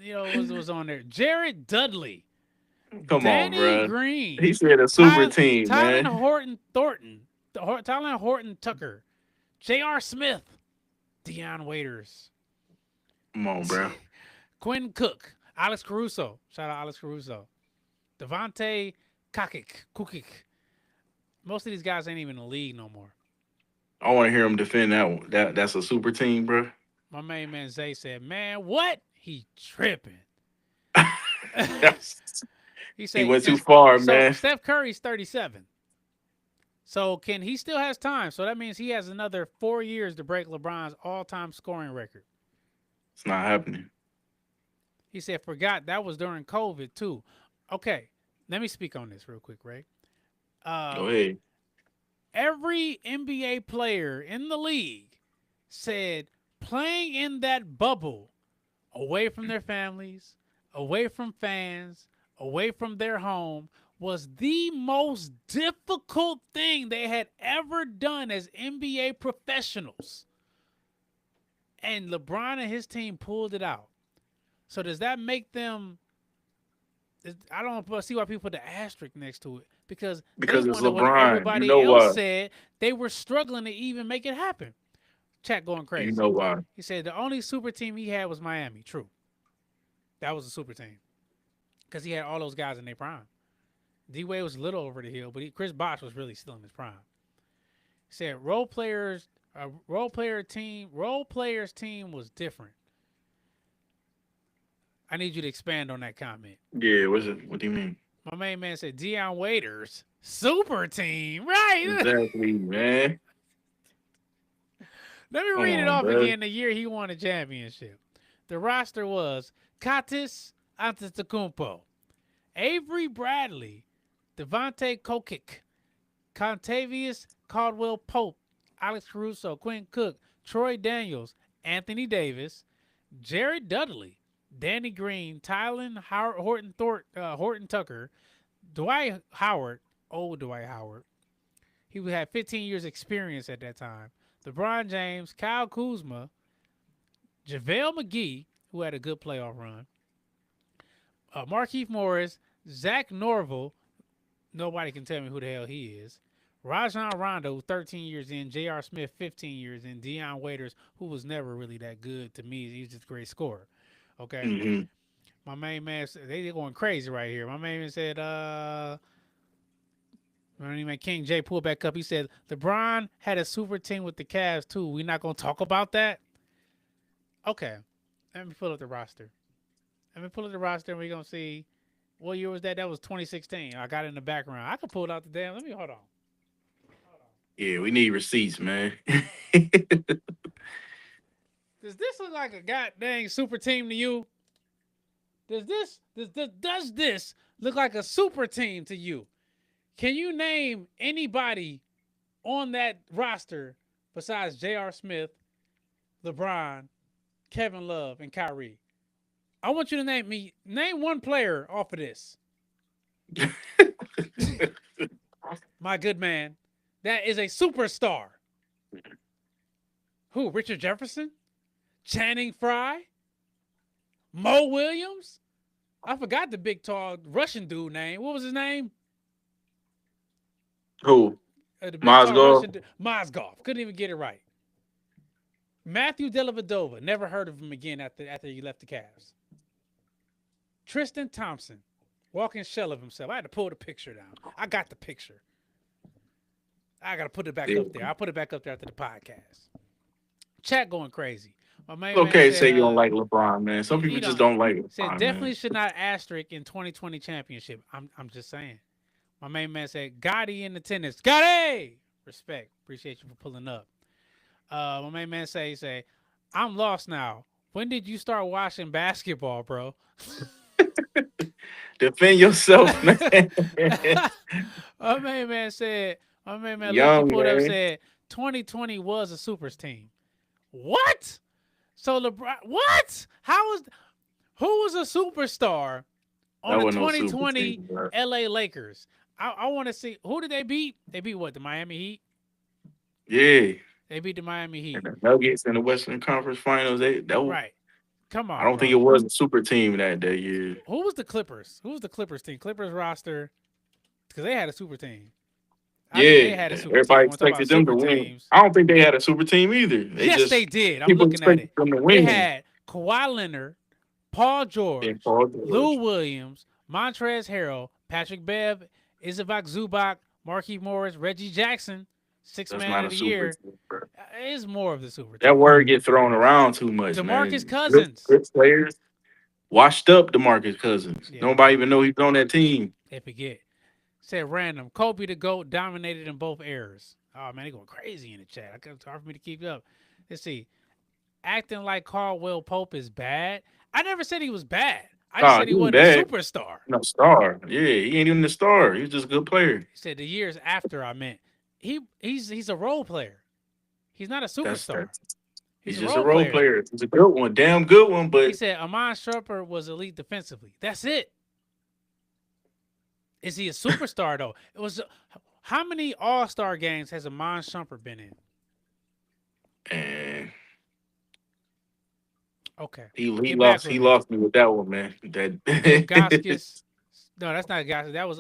Was on there. Jared Dudley. Come on, bro. Green. He said a super team, man. Tyler Horton Tucker. J.R. Smith. Deion Waiters. Come on, bro. Quinn Cook. Alex Caruso. Shout out Alex Caruso. Devontae Kukic. Most of these guys ain't even in the league no more. I want to hear him defend that one. That's a super team, bro. My main man Zay said, "Man, what? He tripping." He said he went too far, man. Steph Curry's 37. So he still has time. So that means he has another 4 years to break LeBron's all-time scoring record. It's not happening. He said, forgot that was during COVID too. Okay, let me speak on this real quick, Ray. Go ahead. Every NBA player in the league said playing in that bubble, away from their families, away from fans, away from their home, was the most difficult thing they had ever done as NBA professionals. And LeBron and his team pulled it out. So does that make them... I don't see why people put the asterisk next to it. Because it's LeBron. Everybody else why. Said they were struggling to even make it happen. Chat going crazy. You know why. He said the only super team he had was Miami. True. That was a super team. Because he had all those guys in their prime. D-Wade was a little over the hill, but Chris Bosh was really still in his prime. He said role players team was different. I need you to expand on that comment. Yeah, what do you mean? My main man said Deion Waiters, super team. Right. Exactly, man. Let me read it off again. The year he won a championship. The roster was Katis Antetokounmpo, Avery Bradley, Devontae Kokic, Contavious Caldwell-Pope, Alex Caruso, Quinn Cook, Troy Daniels, Anthony Davis, Jared Dudley, Danny Green, Tylen Horton Tucker, Dwight Howard, old Dwight Howard. He had 15 years experience at that time. LeBron James, Kyle Kuzma, JaVale McGee, who had a good playoff run, Markieff Morris, Zach Norville, nobody can tell me who the hell he is, Rajon Rondo, 13 years in, J.R. Smith, 15 years in, Deion Waiters, who was never really that good to me. He was just a great scorer. Okay? Mm-hmm. My main man, they're going crazy right here. My main man said, King J pulled back up. He said, LeBron had a super team with the Cavs, too. We're not going to talk about that? Okay. Let me pull up the roster. And we're going to see what year was that? That was 2016. I got it in the background. I can pull it out the damn. Let me hold on. Yeah, we need receipts, man. Does this look like a goddamn super team to you? Does this look like a super team to you? Can you name anybody on that roster besides J.R. Smith, LeBron, Kevin Love, and Kyrie? I want you to name one player off of this. My good man, that is a superstar. Who? Richard Jefferson? Channing Frye? Mo Williams? I forgot the big, tall Russian dude name. What was his name? Who? Mozgov. Mozgov. Couldn't even get it right. Matthew Dellavedova. Never heard of him again after he left the Cavs. Tristan Thompson. Walking shell of himself. I had to pull the picture down. I got the picture. I got to put it back up there. I'll put it back up there after the podcast. Chat going crazy. It's okay to say you don't like LeBron, man. Some people just don't like LeBron. Said definitely should not asterisk in 2020 championship. I'm just saying. My main man said, Gotti in attendance. Gotti! Respect. Appreciate you for pulling up. My main man say, I'm lost now. When did you start watching basketball, bro? Defend yourself, man. My main man said, Young pulled man. up said 2020 was a supers team. What? So LeBron, what? Who was a superstar on the 2020 LA Lakers? I want to see, who did they beat? They beat what? The Miami Heat? Yeah. They beat the Miami Heat. And the Nuggets in the Western Conference Finals. Right. Come on. I don't think it was a super team that year. Who was the Clippers? Who was the Clippers team? Clippers roster, because they had a super team. Everybody expected them to win. Teams. I don't think they had a super team either. They did. I'm looking at it. They had Kawhi Leonard, Paul George, Lou Williams, Montrezl Harrell, Patrick Bev, Ivica Zubac, Markieff Morris, Reggie Jackson, sixth man of the year. It is more of the super team. That word get thrown around too much. DeMarcus Cousins. Good players. Washed up DeMarcus Cousins. Yeah. Nobody even know he's on that team. They forget. Said random. Kobe the GOAT dominated in both eras. Oh, man, they going crazy in the chat. It's hard for me to keep up. Let's see. Acting like Caldwell Pope is bad. I never said he was bad. I just said he wasn't a superstar. No, star. Yeah, he ain't even a star. He's just a good player. He said the years after I meant. He's a role player. He's not a superstar. He's just a role player. He's a good one. Damn good one, but... He said Iman Shumpert was elite defensively. That's it. Is he a superstar, though? It was. How many All-Star games has Iman Shumpert been in? And okay, he lost me with that one, man. That Gaskis. No, that's not Gaskis. That was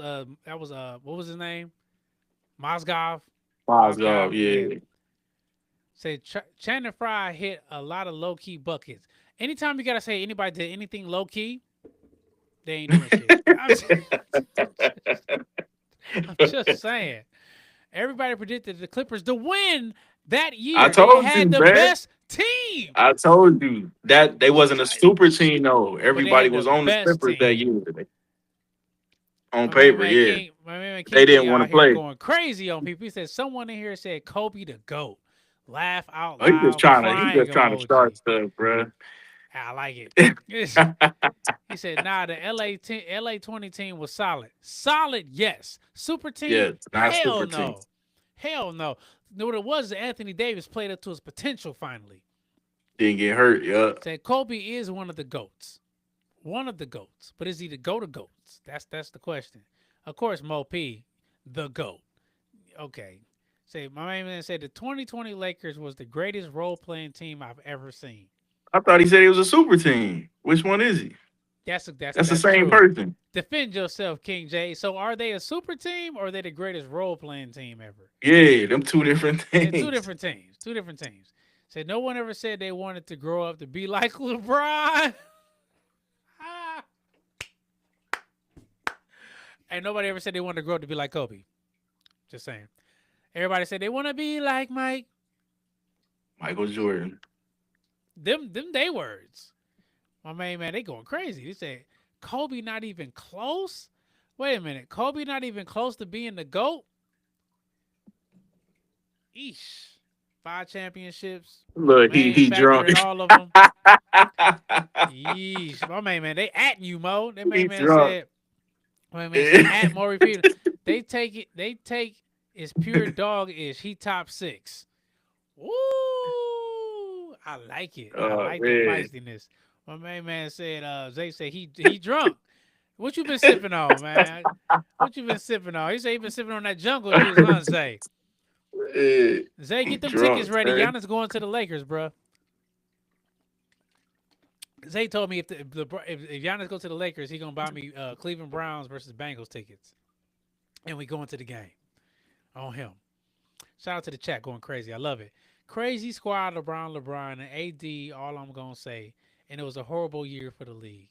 what was his name? Mozgov. Mozgov, yeah. Say Channing Frye hit a lot of low-key buckets. Anytime you gotta say anybody did anything low-key, they ain't doing shit. I'm just saying. Everybody predicted the Clippers to win that year. I told they had the best team. I told you that they wasn't a super team, though. Everybody was on the Clippers that year. On paper, yeah. My man King They didn't G want out to here play. going crazy on people. He said someone in here said Kobe the GOAT. Laugh out He just loud, crying trying to start emoji. stuff, bro. I like it. He said, nah, the LA 20 team was solid. Solid, yes. Super team? Yeah, it's not Hell super no. team. Hell no. What it was, Anthony Davis played up to his potential finally. Didn't get hurt, yeah. Said Kobe is one of the GOATs. One of the GOATs. But is he the GOAT of GOATs? That's the question. Of course, Mo P, the GOAT. Okay. Say, my main man said the 2020 Lakers was the greatest role-playing team I've ever seen. I thought he said he was a super team. Which one is he? That's the same true. person. Defend yourself, King J. So are they a super team or are they the greatest role-playing team ever? Yeah, them two different things. They're two different teams. Two different teams. Said no one ever said they wanted to grow up to be like LeBron. And nobody ever said they wanted to grow up to be like Kobe. Just saying. Everybody said they want to be like Michael Jordan. Them they words. My main man, they going crazy. They say Kobe not even close. Wait a minute. Kobe not even close to being the GOAT? Eesh. 5 championships. Look, he drunk. All of them. Yeesh. My main man, they at you, Mo. That main man said, my man said, at Maury Peter. They take it's pure dog-ish. He top 6. Woo! I like it. I like the feistiness. My main man said, Zay said he drunk. What you been sipping on, man? What you been sipping on? He said he been sipping on that jungle juice, huh, Zay? Zay, get them tickets ready. Man. Giannis going to the Lakers, bro. Zay told me if Giannis go to the Lakers, he gonna buy me Cleveland Browns versus Bengals tickets, and we going to the game on him. Shout out to the chat going crazy. I love it. Crazy squad, LeBron, and AD. All I'm gonna say, and it was a horrible year for the league.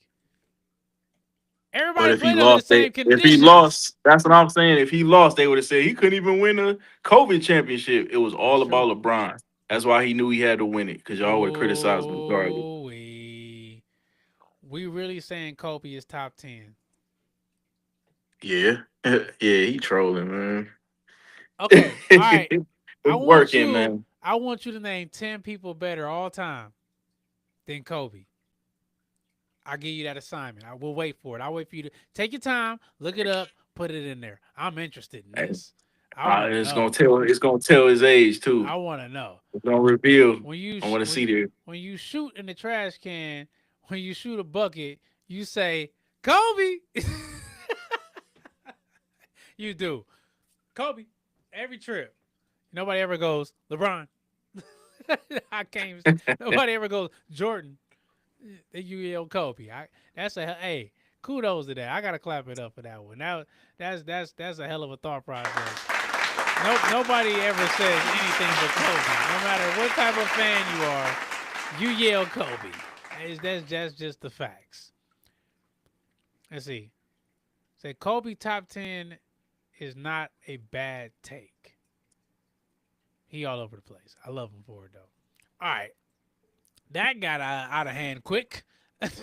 Everybody played under the same conditions. If he lost, that's what I'm saying. If he lost, they would have said he couldn't even win a COVID championship. It was all about LeBron. That's why he knew he had to win it, because y'all would have criticized him regardless. We really saying Kobe is top 10. Yeah. Yeah, he trolling, man. Okay, all right. Man. I want you to name 10 people better all time than Kobe. I'll give you that assignment. I will wait for it. I'll wait for you to take your time, look it up, put it in there. I'm interested in this. It's gonna tell his age too. I want to know. It's gonna reveal. I want to see this. When you shoot in the trash can, when you shoot a bucket, you say Kobe. You do. Kobe. Every trip. Nobody ever goes LeBron. I can't. Nobody ever goes Jordan. You yell Kobe. Hey, kudos to that. I gotta clap it up for that one. That's a hell of a thought process. Nobody ever says anything but Kobe. No matter what type of fan you are, you yell Kobe. That's just the facts. Let's see. Say Kobe top 10 is not a bad take. He all over the place. I love him for it though. All right. That got out of hand quick. Let's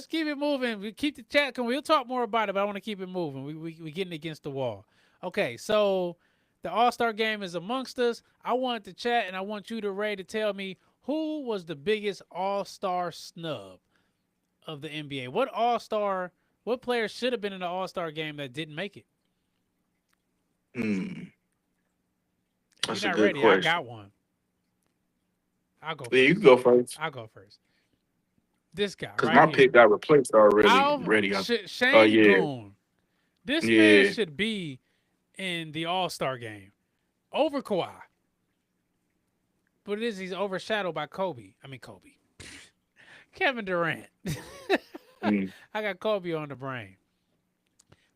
keep it moving. We keep the chat going. We'll talk more about it, but I want to keep it moving. We getting against the wall. Okay, so the All-Star game is amongst us. I want to chat, and I want you to Ray to tell me who was the biggest All-Star snub of the NBA. What player should have been in the All-Star game that didn't make it? That's if you're not a good ready, question. I got one. I'll go first. Yeah, you can go first. I'll go first. This guy, because right my pick got replaced already. Shane Boone. This man should be in the All-Star game over Kawhi. But he's overshadowed by Kobe. Kevin Durant. I got Kobe on the brain.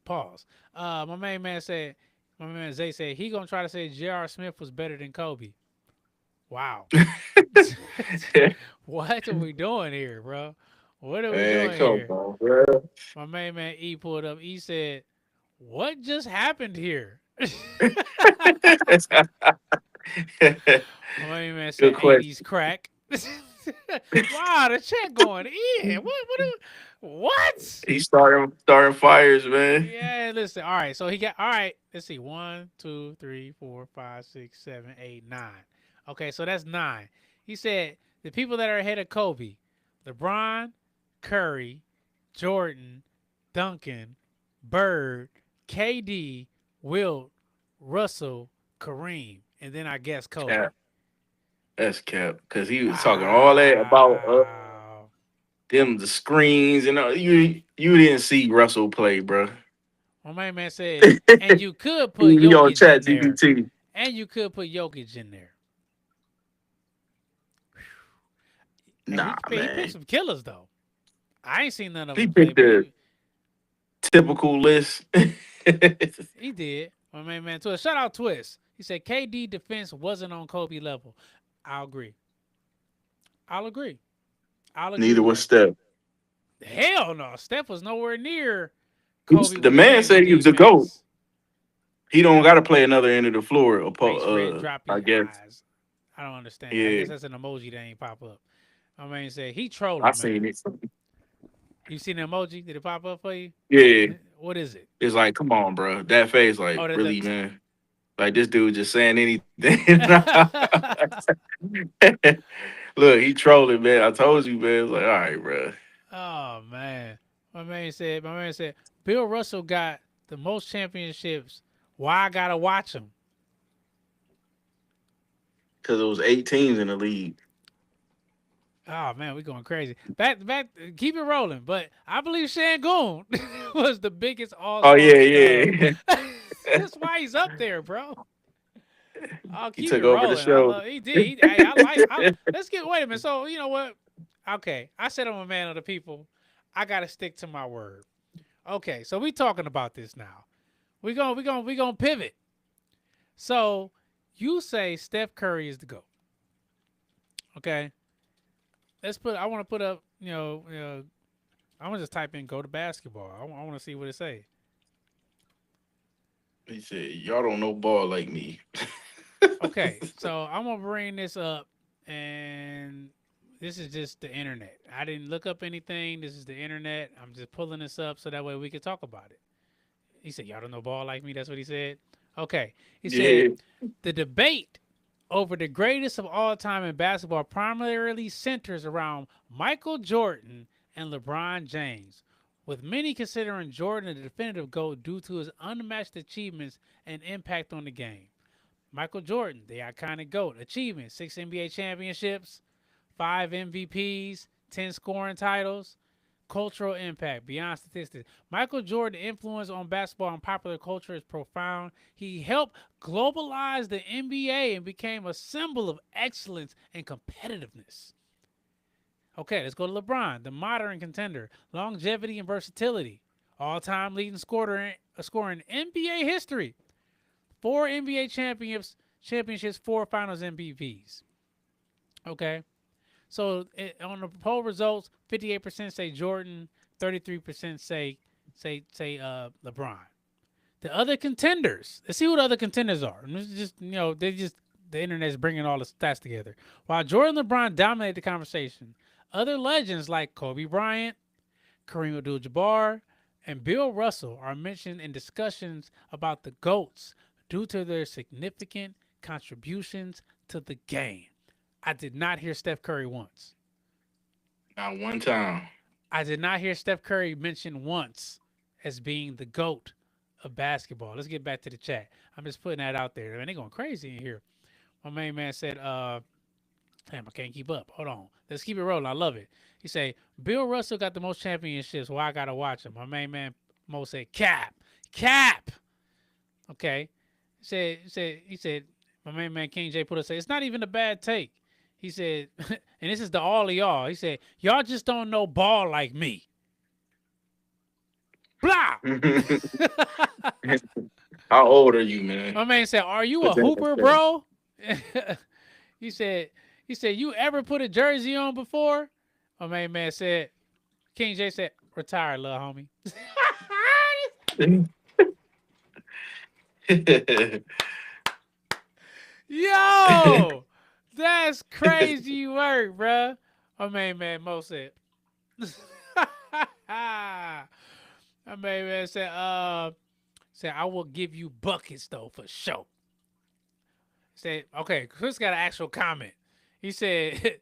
Pause. My man Zay said he gonna try to say J.R. Smith was better than Kobe. Wow. What are we doing here, bro? What are we doing here? On, bro. My main man E pulled up. He said, "What just happened here?" My main man said, "80s crack." Wow, the chat going in. What? He's starting fires, man. Yeah, listen. All right, so he got. All right, let's see. 1, 2, 3, 4, 5, 6, 7, 8, 9. Okay, so that's 9. He said the people that are ahead of Kobe: LeBron, Curry, Jordan, Duncan, Bird, KD, Wilt, Russell, Kareem, and then I guess Kobe. Cap. That's Cap, because he was talking all that about the screens and you didn't see Russell play, bro. My main man said, and you could put Jokic in there. And you could put Jokic in there. Nah, man. He picked some killers though. I ain't seen none of them. He picked the typical list. He did. My main man Twist. Shout out Twist. He said KD defense wasn't on Kobe level. I'll agree. Neither was Steph. Hell no. Steph was nowhere near Kobe. The man said he was the GOAT. He don't got to play another end of the floor. I guess. Eyes. I don't understand. Yeah. I guess that's an emoji that ain't pop up. My man said he trolling. I seen it. You seen the emoji? Did it pop up for you? Yeah. What is it? It's like, come on, bro. That face, like, really, man. Like, this dude just saying anything. Look, he trolling, man. I told you, man. It's like, all right, bro. Oh, man. My man said, Bill Russell got the most championships. Why I got to watch him? Because it was 8 teams in the league. Oh, man, we're going crazy. Back, keep it rolling. But I believe Şengün was the biggest all-star. Oh, yeah. That's why he's up there, bro. He took over the show. He did. Let's get. Wait a minute. So you know what? Okay, I said I'm a man of the people. I gotta stick to my word. Okay, so we talking about this now. We gonna pivot. So you say Steph Curry is the GOAT. Okay. I want to put up. I'm gonna just type in "go to basketball." I want to see what it say. He said, y'all don't know ball like me. Okay, so I'm going to bring this up, and this is just the internet. I didn't look up anything. This is the internet. I'm just pulling this up so that way we can talk about it. He said, y'all don't know ball like me? That's what he said? Okay. He said, the debate over the greatest of all time in basketball primarily centers around Michael Jordan and LeBron James, with many considering Jordan the definitive GOAT due to his unmatched achievements and impact on the game. Michael Jordan, the iconic GOAT, achievements: 6 NBA championships, 5 MVPs, 10 scoring titles. Cultural impact beyond statistics. Michael Jordan's influence on basketball and popular culture is profound. He helped globalize the NBA and became a symbol of excellence and competitiveness. Okay, let's go to LeBron, the modern contender. Longevity and versatility. All-time leading scorer in NBA history. 4 NBA championships, 4 finals MVPs. Okay. So on the poll results, 58% say Jordan, 33% say LeBron. The other contenders, let's see what the other contenders are. The internet's bringing all the stats together. While Jordan and LeBron dominated the conversation, other legends like Kobe Bryant, Kareem Abdul-Jabbar, and Bill Russell are mentioned in discussions about the GOATs due to their significant contributions to the game. I did not hear Steph Curry once. Not one time. I did not hear Steph Curry mentioned once as being the GOAT of basketball. Let's get back to the chat. I'm just putting that out there. Man, they're going crazy in here. My main man said, damn, I can't keep up. Hold on. Let's keep it rolling. I love it. He say, Bill Russell got the most championships. Well, I got to watch him. My main man, Mo, said, Cap. Okay. He said, my main man, King J, put us, say, it's not even a bad take. He said, and this is to all of y'all. He said, y'all just don't know ball like me. Blah. How old are you, man? My man said, are you a hooper, bro? He said, you ever put a jersey on before? My main man said, King J said, retire, little homie. Yo, that's crazy work, bro. My main man Mo said. My main man said I will give you buckets though for sure. Said okay. Chris got an actual comment. He said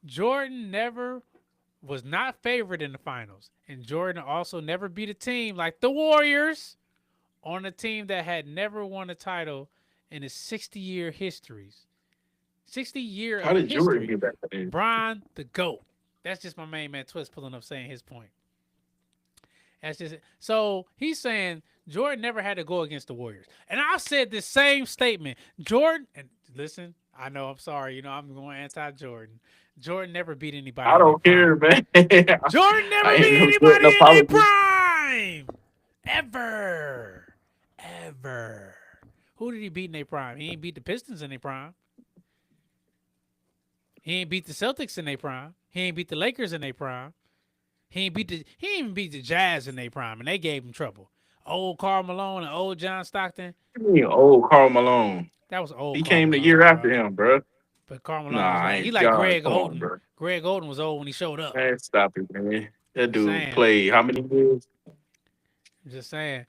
Jordan never was not favored in the finals, and Jordan also never beat a team like the Warriors on a team that had never won a title in its 60-year histories. 60-year How of did Jordan history. get back there? Bron the GOAT. That's just my main man Twist pulling up saying his point. That's just it. So he's saying Jordan never had to go against the Warriors. And I said the same statement. Jordan, and listen, I know I'm sorry, I'm going anti-Jordan. Jordan never beat anybody I in their don't care, prime. man. Jordan I never ain't beat no Jordan anybody in their apologist. prime. Ever. Who did he beat in their prime? He ain't beat the Pistons in their prime. He ain't beat the Celtics in their prime. He ain't beat the Lakers in their prime. He ain't even beat the Jazz in their prime, and they gave him trouble. Old Karl Malone and old John Stockton. What you mean, old Karl Malone? That was old He Karl came the Malone, year after bro. him, bro. But Karl Nah, Malone was I he ain't like God. Greg Come on, Oden. bro. Greg Oden was old when he showed up. Man, stop it, man. That Just dude saying. played how many years? I'm just saying.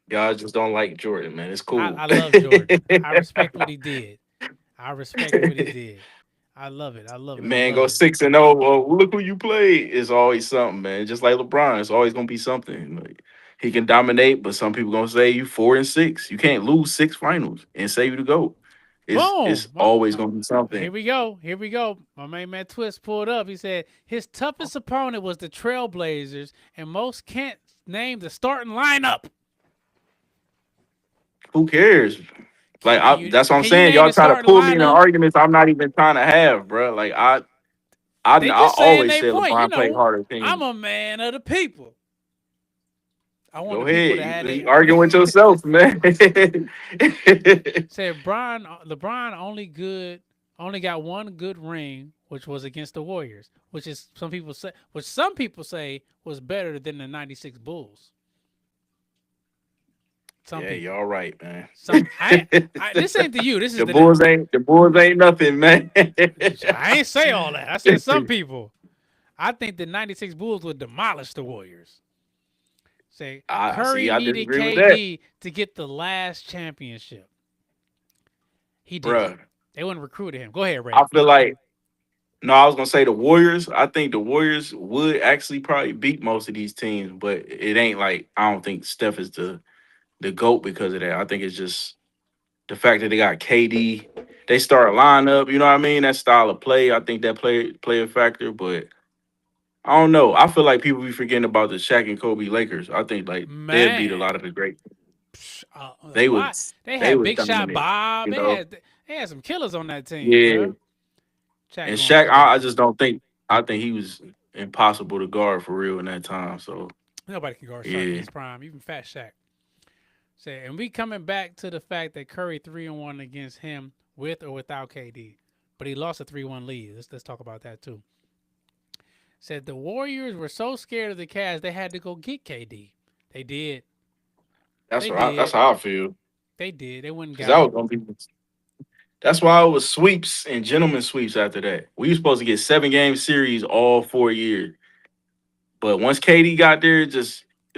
Y'all just don't like Jordan, man. It's cool. I love Jordan. I respect what he did. I love it. Man, go 6-0. Well, look who you played. It's always something, man. Just like LeBron, it's always gonna be something. Like, he can dominate, but some people gonna say you 4-6. You can't lose 6 finals and say you the GOAT. It's always gonna be something. Here we go. My main man Twist pulled up. He said his toughest opponent was the Trailblazers, and most can't name the starting lineup. Who cares? Like that's what I'm saying. Y'all Y'all try to pull me in arguments I'm not even trying to have, bro. Like I always say LeBron played harder teams. I'm a man of the people. I want Go the people ahead. to You arguing with yourself, man. Said LeBron only got one good ring, which was against the Warriors, which some people say was better than the '96 Bulls. Y'all right, man. This ain't to you. This is the Bulls ain't nothing, man. I ain't say all that. I said some people. I think the '96 Bulls would demolish the Warriors. Say Curry needed KD to get the last championship. He did. Bruh. They wouldn't recruit him. Go ahead, Ray. I feel like I was gonna say the Warriors. I think the Warriors would actually probably beat most of these teams, but it ain't like I don't think Steph is the GOAT because of that. I think it's just the fact that they got KD. They start a lineup, you know what I mean? That style of play, I think that play a factor, but I don't know. I feel like people be forgetting about the Shaq and Kobe Lakers. I think like they'd beat a lot of the great. They had Big Shot Bob. They had some killers on that team. Yeah. Bro. And Shaq, I just don't think. I think he was impossible to guard for real in that time. So nobody can guard Shaq in his prime, even Fat Shaq. And we coming back to the fact that Curry 3-1 against him with or without KD, but he lost a 3-1 lead. Let's talk about that too. Said the Warriors were so scared of the Cavs they had to go get KD. They did. That's how I feel. They did. They wouldn't get. That was gonna be. That's why it was sweeps and gentlemen sweeps after that. We were supposed to get 7-game series all 4 years, but once KD got there, it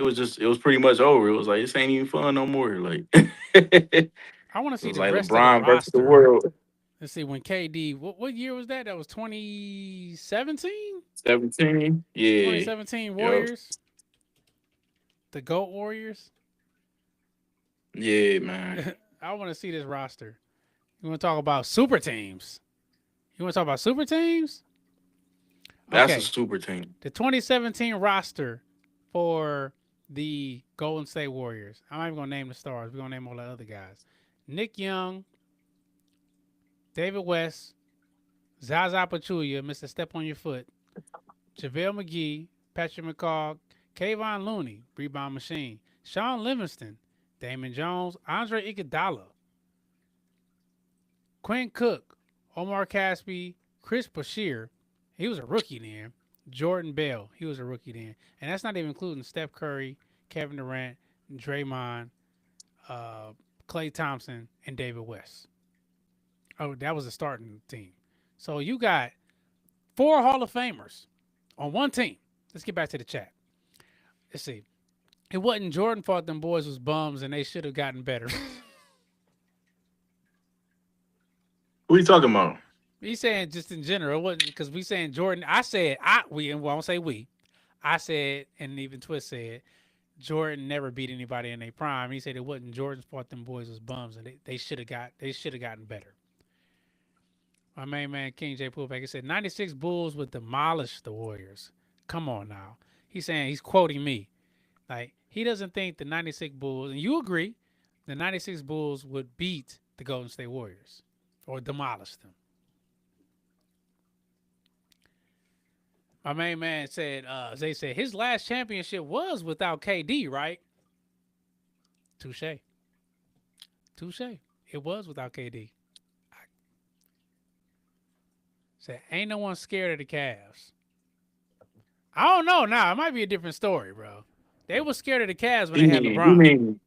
was pretty much over. It was like this ain't even fun no more. Like I want to see the like rest LeBron of the versus the world. Let's see when KD. What year was that? That was 2017. 17, yeah. 2017 Warriors. Yep. The GOAT Warriors. Yeah, man. I want to see this roster. You want to talk about super teams? That's a super team. The 2017 roster for the Golden State Warriors. I'm not even going to name the stars. We're going to name all the other guys. Nick Young, David West, Zaza Pachulia, Mr. Step on Your Foot, JaVale McGee, Patrick McCaw, Kayvon Looney, Rebound Machine, Sean Livingston, Damon Jones, Andre Iguodala, Quinn Cook, Omar Caspi, Chris Bashir, he was a rookie then. Jordan Bell, he was a rookie then. And that's not even including Steph Curry, Kevin Durant, Draymond, Klay Thompson, and David West. Oh, that was a starting team. So you got 4 Hall of Famers on one team. Let's get back to the chat. Let's see. It wasn't Jordan fault them boys was bums and they should have gotten better. What are you talking about? He's saying just in general. It wasn't because we saying Jordan. I said, we, and well, I won't say we. I said, and even Twist said, Jordan never beat anybody in their prime. He said it wasn't Jordan's fault them boys was bums and they should have gotten better. My main man, King J. Pullback, he said 96 Bulls would demolish the Warriors. Come on now. He's quoting me. Like, he doesn't think the 96 Bulls, and you agree, the 96 Bulls would beat the Golden State Warriors or demolish them. My main man said, Zay said, his last championship was without KD, right? Touche. It was without KD. Said, ain't no one scared of the Cavs. I don't know now. It might be a different story, bro. They were scared of the Cavs when they had LeBron.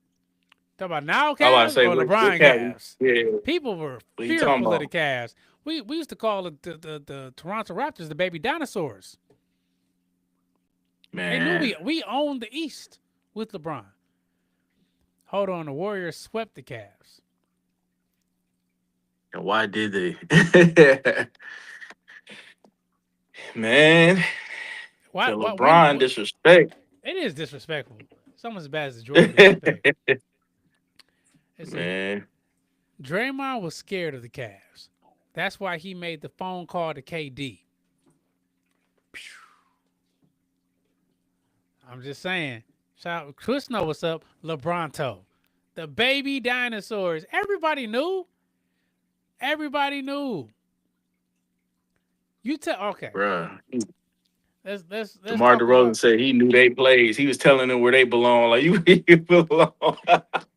Talk about now Cavs or LeBron Cavs? Yeah. People were fearful of the Cavs. We used to call the Toronto Raptors the baby dinosaurs. Man. They knew we owned the East with LeBron. Hold on, the Warriors swept the Cavs. And why did they? Man. Why LeBron disrespect? It is disrespectful. It's almost as bad as the Jordan disrespect. Man. Draymond was scared of the Cavs. That's why he made the phone call to KD. I'm just saying. Shout out, Chris know what's up. LeBronto. The baby dinosaurs. Everybody knew. You tell okay. Bruh. Let's DeMar DeRozan said he knew they plays. He was telling them where they belong. Like, you belong.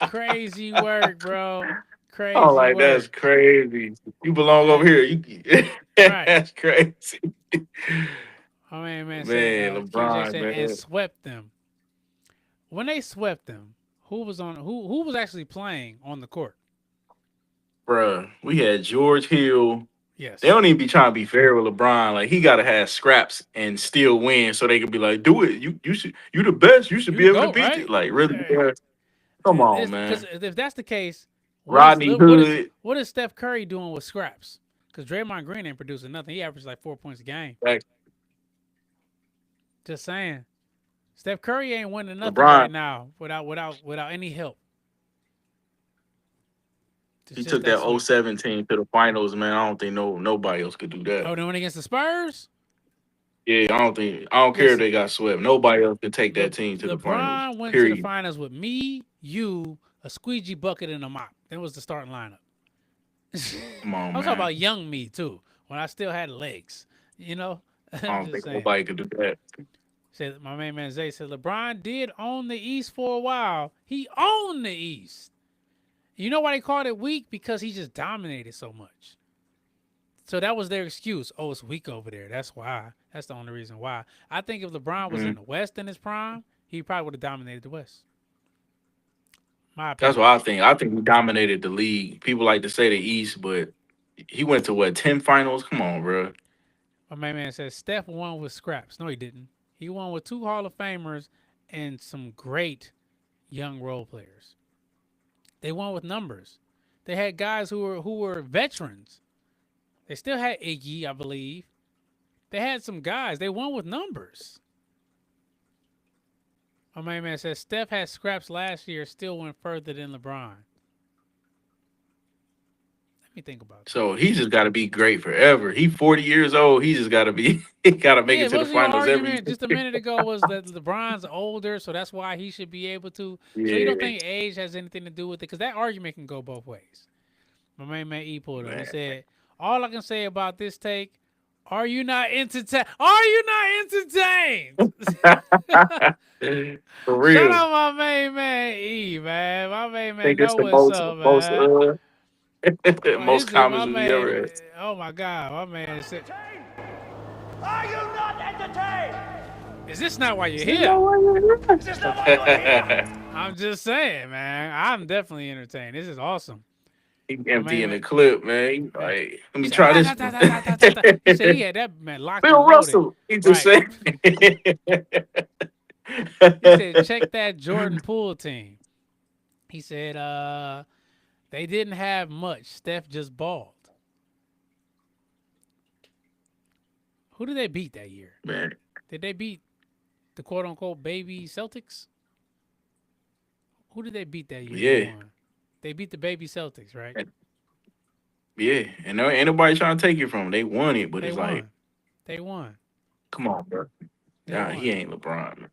Crazy work, bro. Crazy. Oh, like, that's crazy. You belong over here. That's crazy. Oh man, LeBron, said, man, and swept them. When they swept them, who was actually playing on the court? Bruh, we had George Hill. Yes. They don't even be trying to be fair with LeBron. Like, he gotta have scraps and still win, so they can be like, "Do it. You the best. You should be able to beat it." Like, really? Yeah. Come on, man. Because if that's the case, Rodney Hood. What is Steph Curry doing with scraps? Because Draymond Green ain't producing nothing. He averaged like 4 points a game. Exactly. Just saying, Steph Curry ain't winning nothing right now without any help. He took that 07 team to the finals, man. I don't think nobody else could do that. Oh, they went against the Spurs? Yeah, I don't care if they got swept. Nobody else could take that team to the finals. LeBron went to the finals with me, you, a squeegee bucket, and a mop. That was the starting lineup. Come on, I'm talking about young me too, when I still had legs. You know? I don't think nobody could do that. Said my main man Zay said LeBron did own the East for a while. He owned the East. You know why they called it weak? Because he just dominated so much. So that was their excuse. Oh, it's weak over there. That's why. That's the only reason why. I think if LeBron was in the West in his prime, he probably would have dominated the West. My opinion. That's what I think. I think he dominated the league. People like to say the East, but he went to 10 finals? Come on, bro. My main man says Steph won with scraps. No, he didn't. He won with 2 Hall of Famers and some great young role players. They won with numbers. They had guys who were veterans. They still had Iggy, I believe. They had some guys. They won with numbers. My main man says Steph had scraps last year, still went further than LeBron. Let me think about it. So he just got to be great forever. He 40 years old. He just got to be. He got to make it to the finals every year. Just a minute ago was that LeBron's older, so that's why he should be able to. Yeah. So you don't think age has anything to do with it? Because that argument can go both ways. My main man E pulled up. He said, "All I can say about this take, are you not entertained? Are you not entertained?" For real. Shout out my main man E, man. My main man know what's up, man. Most comments we ever had. Oh my God, my man said, "Are you not entertained? Is this not why you're here?" Is this not why you're here? I'm just saying, man. I'm definitely entertained. This is awesome. He emptying the clip, man. He like, let me said, try this one. He said he had that man locked Bill and loaded. Russell. He just said. He said, check that Jordan Poole team. He said, they didn't have much. Steph just balled. Who did they beat that year? Man. Did they beat the quote-unquote baby Celtics? Who did they beat that year? Yeah. They beat the baby Celtics, right? Yeah, and ain't nobody trying to take it from them. They won it, but They it's won. like, they won. come on, bro. Nah, he ain't LeBron. Man.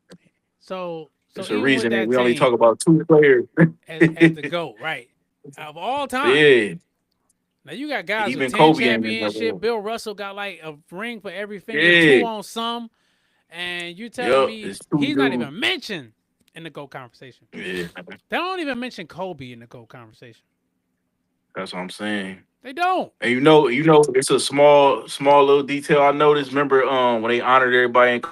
So There's a reason that we only talk about 2 players as the GOAT, right? Of all time. Yeah. Now you got guys Even with 10 Kobe championship. Bill Russell got like a ring for every finger, Yeah. 2 on some, and you telling me he's not even mentioned in the GOAT conversation. Yeah. They don't even mention Kobe in the GOAT conversation. That's what I'm saying. They don't. And you know, it's a small little detail I noticed. Remember, when they honored everybody in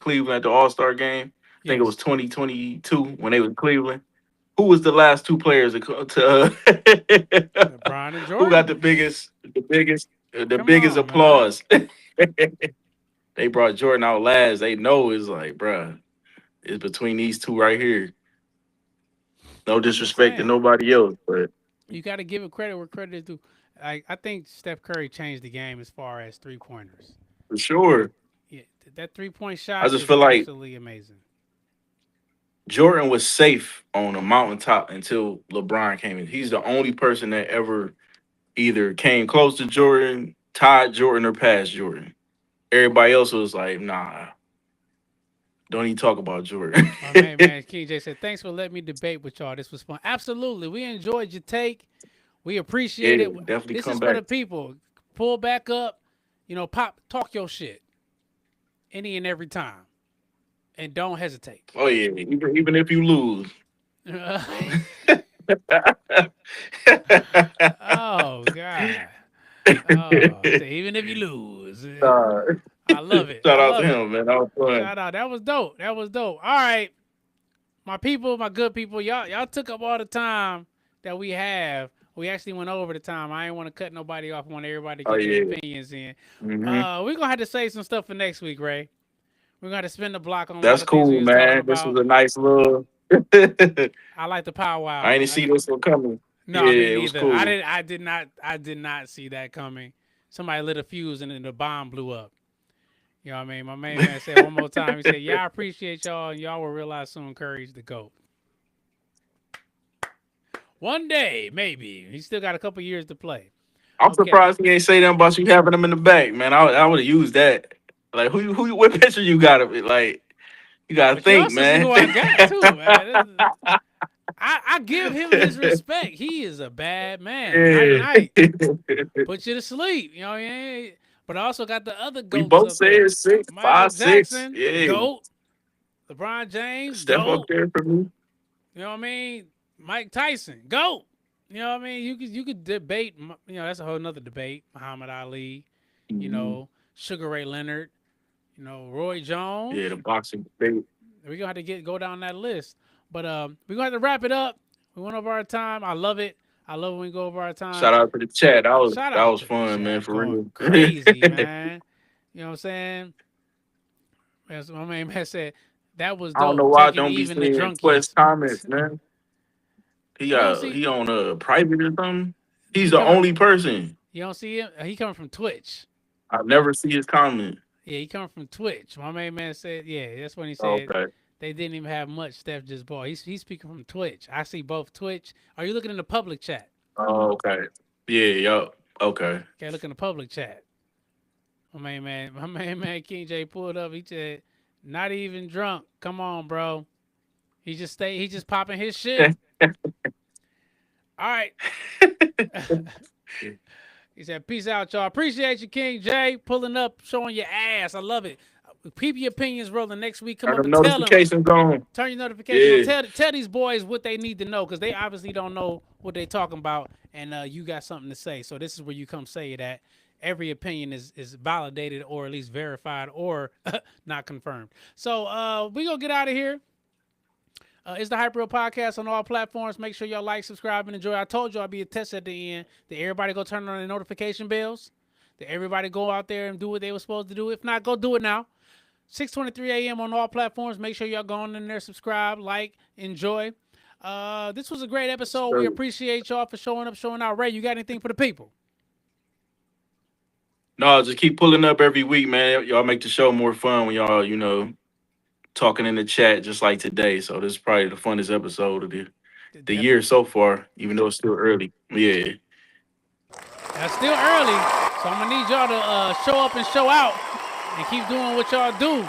Cleveland at the All-Star game? I think it was 2022 when they was in Cleveland. Who was the last 2 players to LeBron and Jordan? Who got the biggest applause? They brought Jordan out last. They know it's like, bruh, it's between these 2 right here. No disrespect to nobody else, but you got to give it credit where credit is due. I think Steph Curry changed the game as far as 3-pointers. For sure. Yeah, that 3-point shot I just feel like absolutely amazing. Jordan was safe on a mountaintop until LeBron came in. He's the only person that ever either came close to Jordan, tied Jordan, or passed Jordan. Everybody else was like, nah, don't even talk about Jordan. My man, King J said, thanks for letting me debate with y'all. This was fun. Absolutely. We enjoyed your take. We appreciate it. Definitely this come is back. For the people. Pull back up. Talk your shit. Any and every time. And don't hesitate. Oh, yeah. Even if you lose. Oh, God. Even if you lose. I love it. Shout out to him, man. That was fun. Shout out. That was dope. All right. My people, my good people, y'all took up all the time that we have. We actually went over the time. I ain't want to cut nobody off. I want everybody to get their opinions in. Mm-hmm. We're going to have to say some stuff for next week, Ray. We're going to spend the block on That's cool, man. This was a nice little... I like the powwow. I didn't see this one coming. No, yeah, me it was neither. cool. I did not see that coming. Somebody lit a fuse and then the bomb blew up. You know what I mean? My main man said one more time, he said, yeah, I appreciate y'all, and y'all will realize soon Curry's the GOAT. One day, maybe. He's still got a couple years to play. I'm surprised he ain't say nothing about you having him in the back, man. I would have used that. Like, what picture you got of it? Like, you got to think, man. Who I got, too, man. I give him his respect. He is a bad man. Night. Put you to sleep. You know what I mean? But I also got the other GOATs. We both say it's 6'5", Jackson, 6. Yeah. GOAT. LeBron James, Step GOAT. up there for me. You know what I mean? Mike Tyson, GOAT. You know what I mean? You could debate. That's a whole nother debate. Muhammad Ali. Mm-hmm. You know, Sugar Ray Leonard. You know, Roy Jones. Yeah, the boxing debate. We're gonna have to go down that list. But we're gonna have to wrap it up. We went over our time. I love it. I love when we go over our time. Shout out to the chat. That was fun, man, for real. Crazy, man. You know what I'm saying? As my main man said, that was dope. I don't know why I don't be seeing Quest comments, man. He on a private or something. He's the only person. You don't see him? He coming from Twitch. I never see his comment. Yeah, he coming from Twitch. My main man said, yeah, that's when he said. Okay. They didn't even have much. Steph just bought. He's speaking from Twitch. I see both Twitch. Are you looking in the public chat? Oh, okay. Yeah, yo. Okay. Okay, look in the public chat. My main man, King J pulled up. He said, "Not even drunk. Come on, bro. He just popping his shit." All right. He said, "Peace out, y'all. Appreciate you, King J, pulling up, showing your ass. I love it. Keep your opinions rolling next week. Come up and tell them. Turn your notifications on. Tell these boys what they need to know because they obviously don't know what they're talking about, and you got something to say. So this is where you come say that. Every opinion is validated or at least verified or not confirmed. So we're going to get out of here. It's the Hyper Real Podcast on all platforms. Make sure y'all like, subscribe, and enjoy. I told you I'll be a test at the end. That everybody go turn on their notification bells. That everybody go out there and do what they were supposed to do. If not, go do it now. 6:23 a.m. on all platforms. Make sure y'all go on in there, subscribe, like, enjoy. This was a great episode. We appreciate y'all for showing up, showing out. Ray, you got anything for the people? No, just keep pulling up every week, man. Y'all make the show more fun when y'all, talking in the chat just like today. So this is probably the funnest episode of the year so far, even though it's still early. Yeah. That's still early, so I'm gonna need y'all to show up and show out and keep doing what y'all do.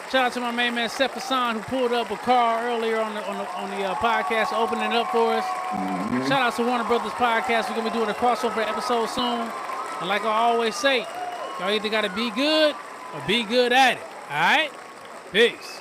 Shout out to my main man Seth Hassan, who pulled up a car earlier on the podcast, opening it up for us. Mm-hmm. Shout out to Warner Brothers Podcast. We're gonna be doing a crossover episode soon. And like I always say, y'all either gotta be good or be good at it. All right? Peace.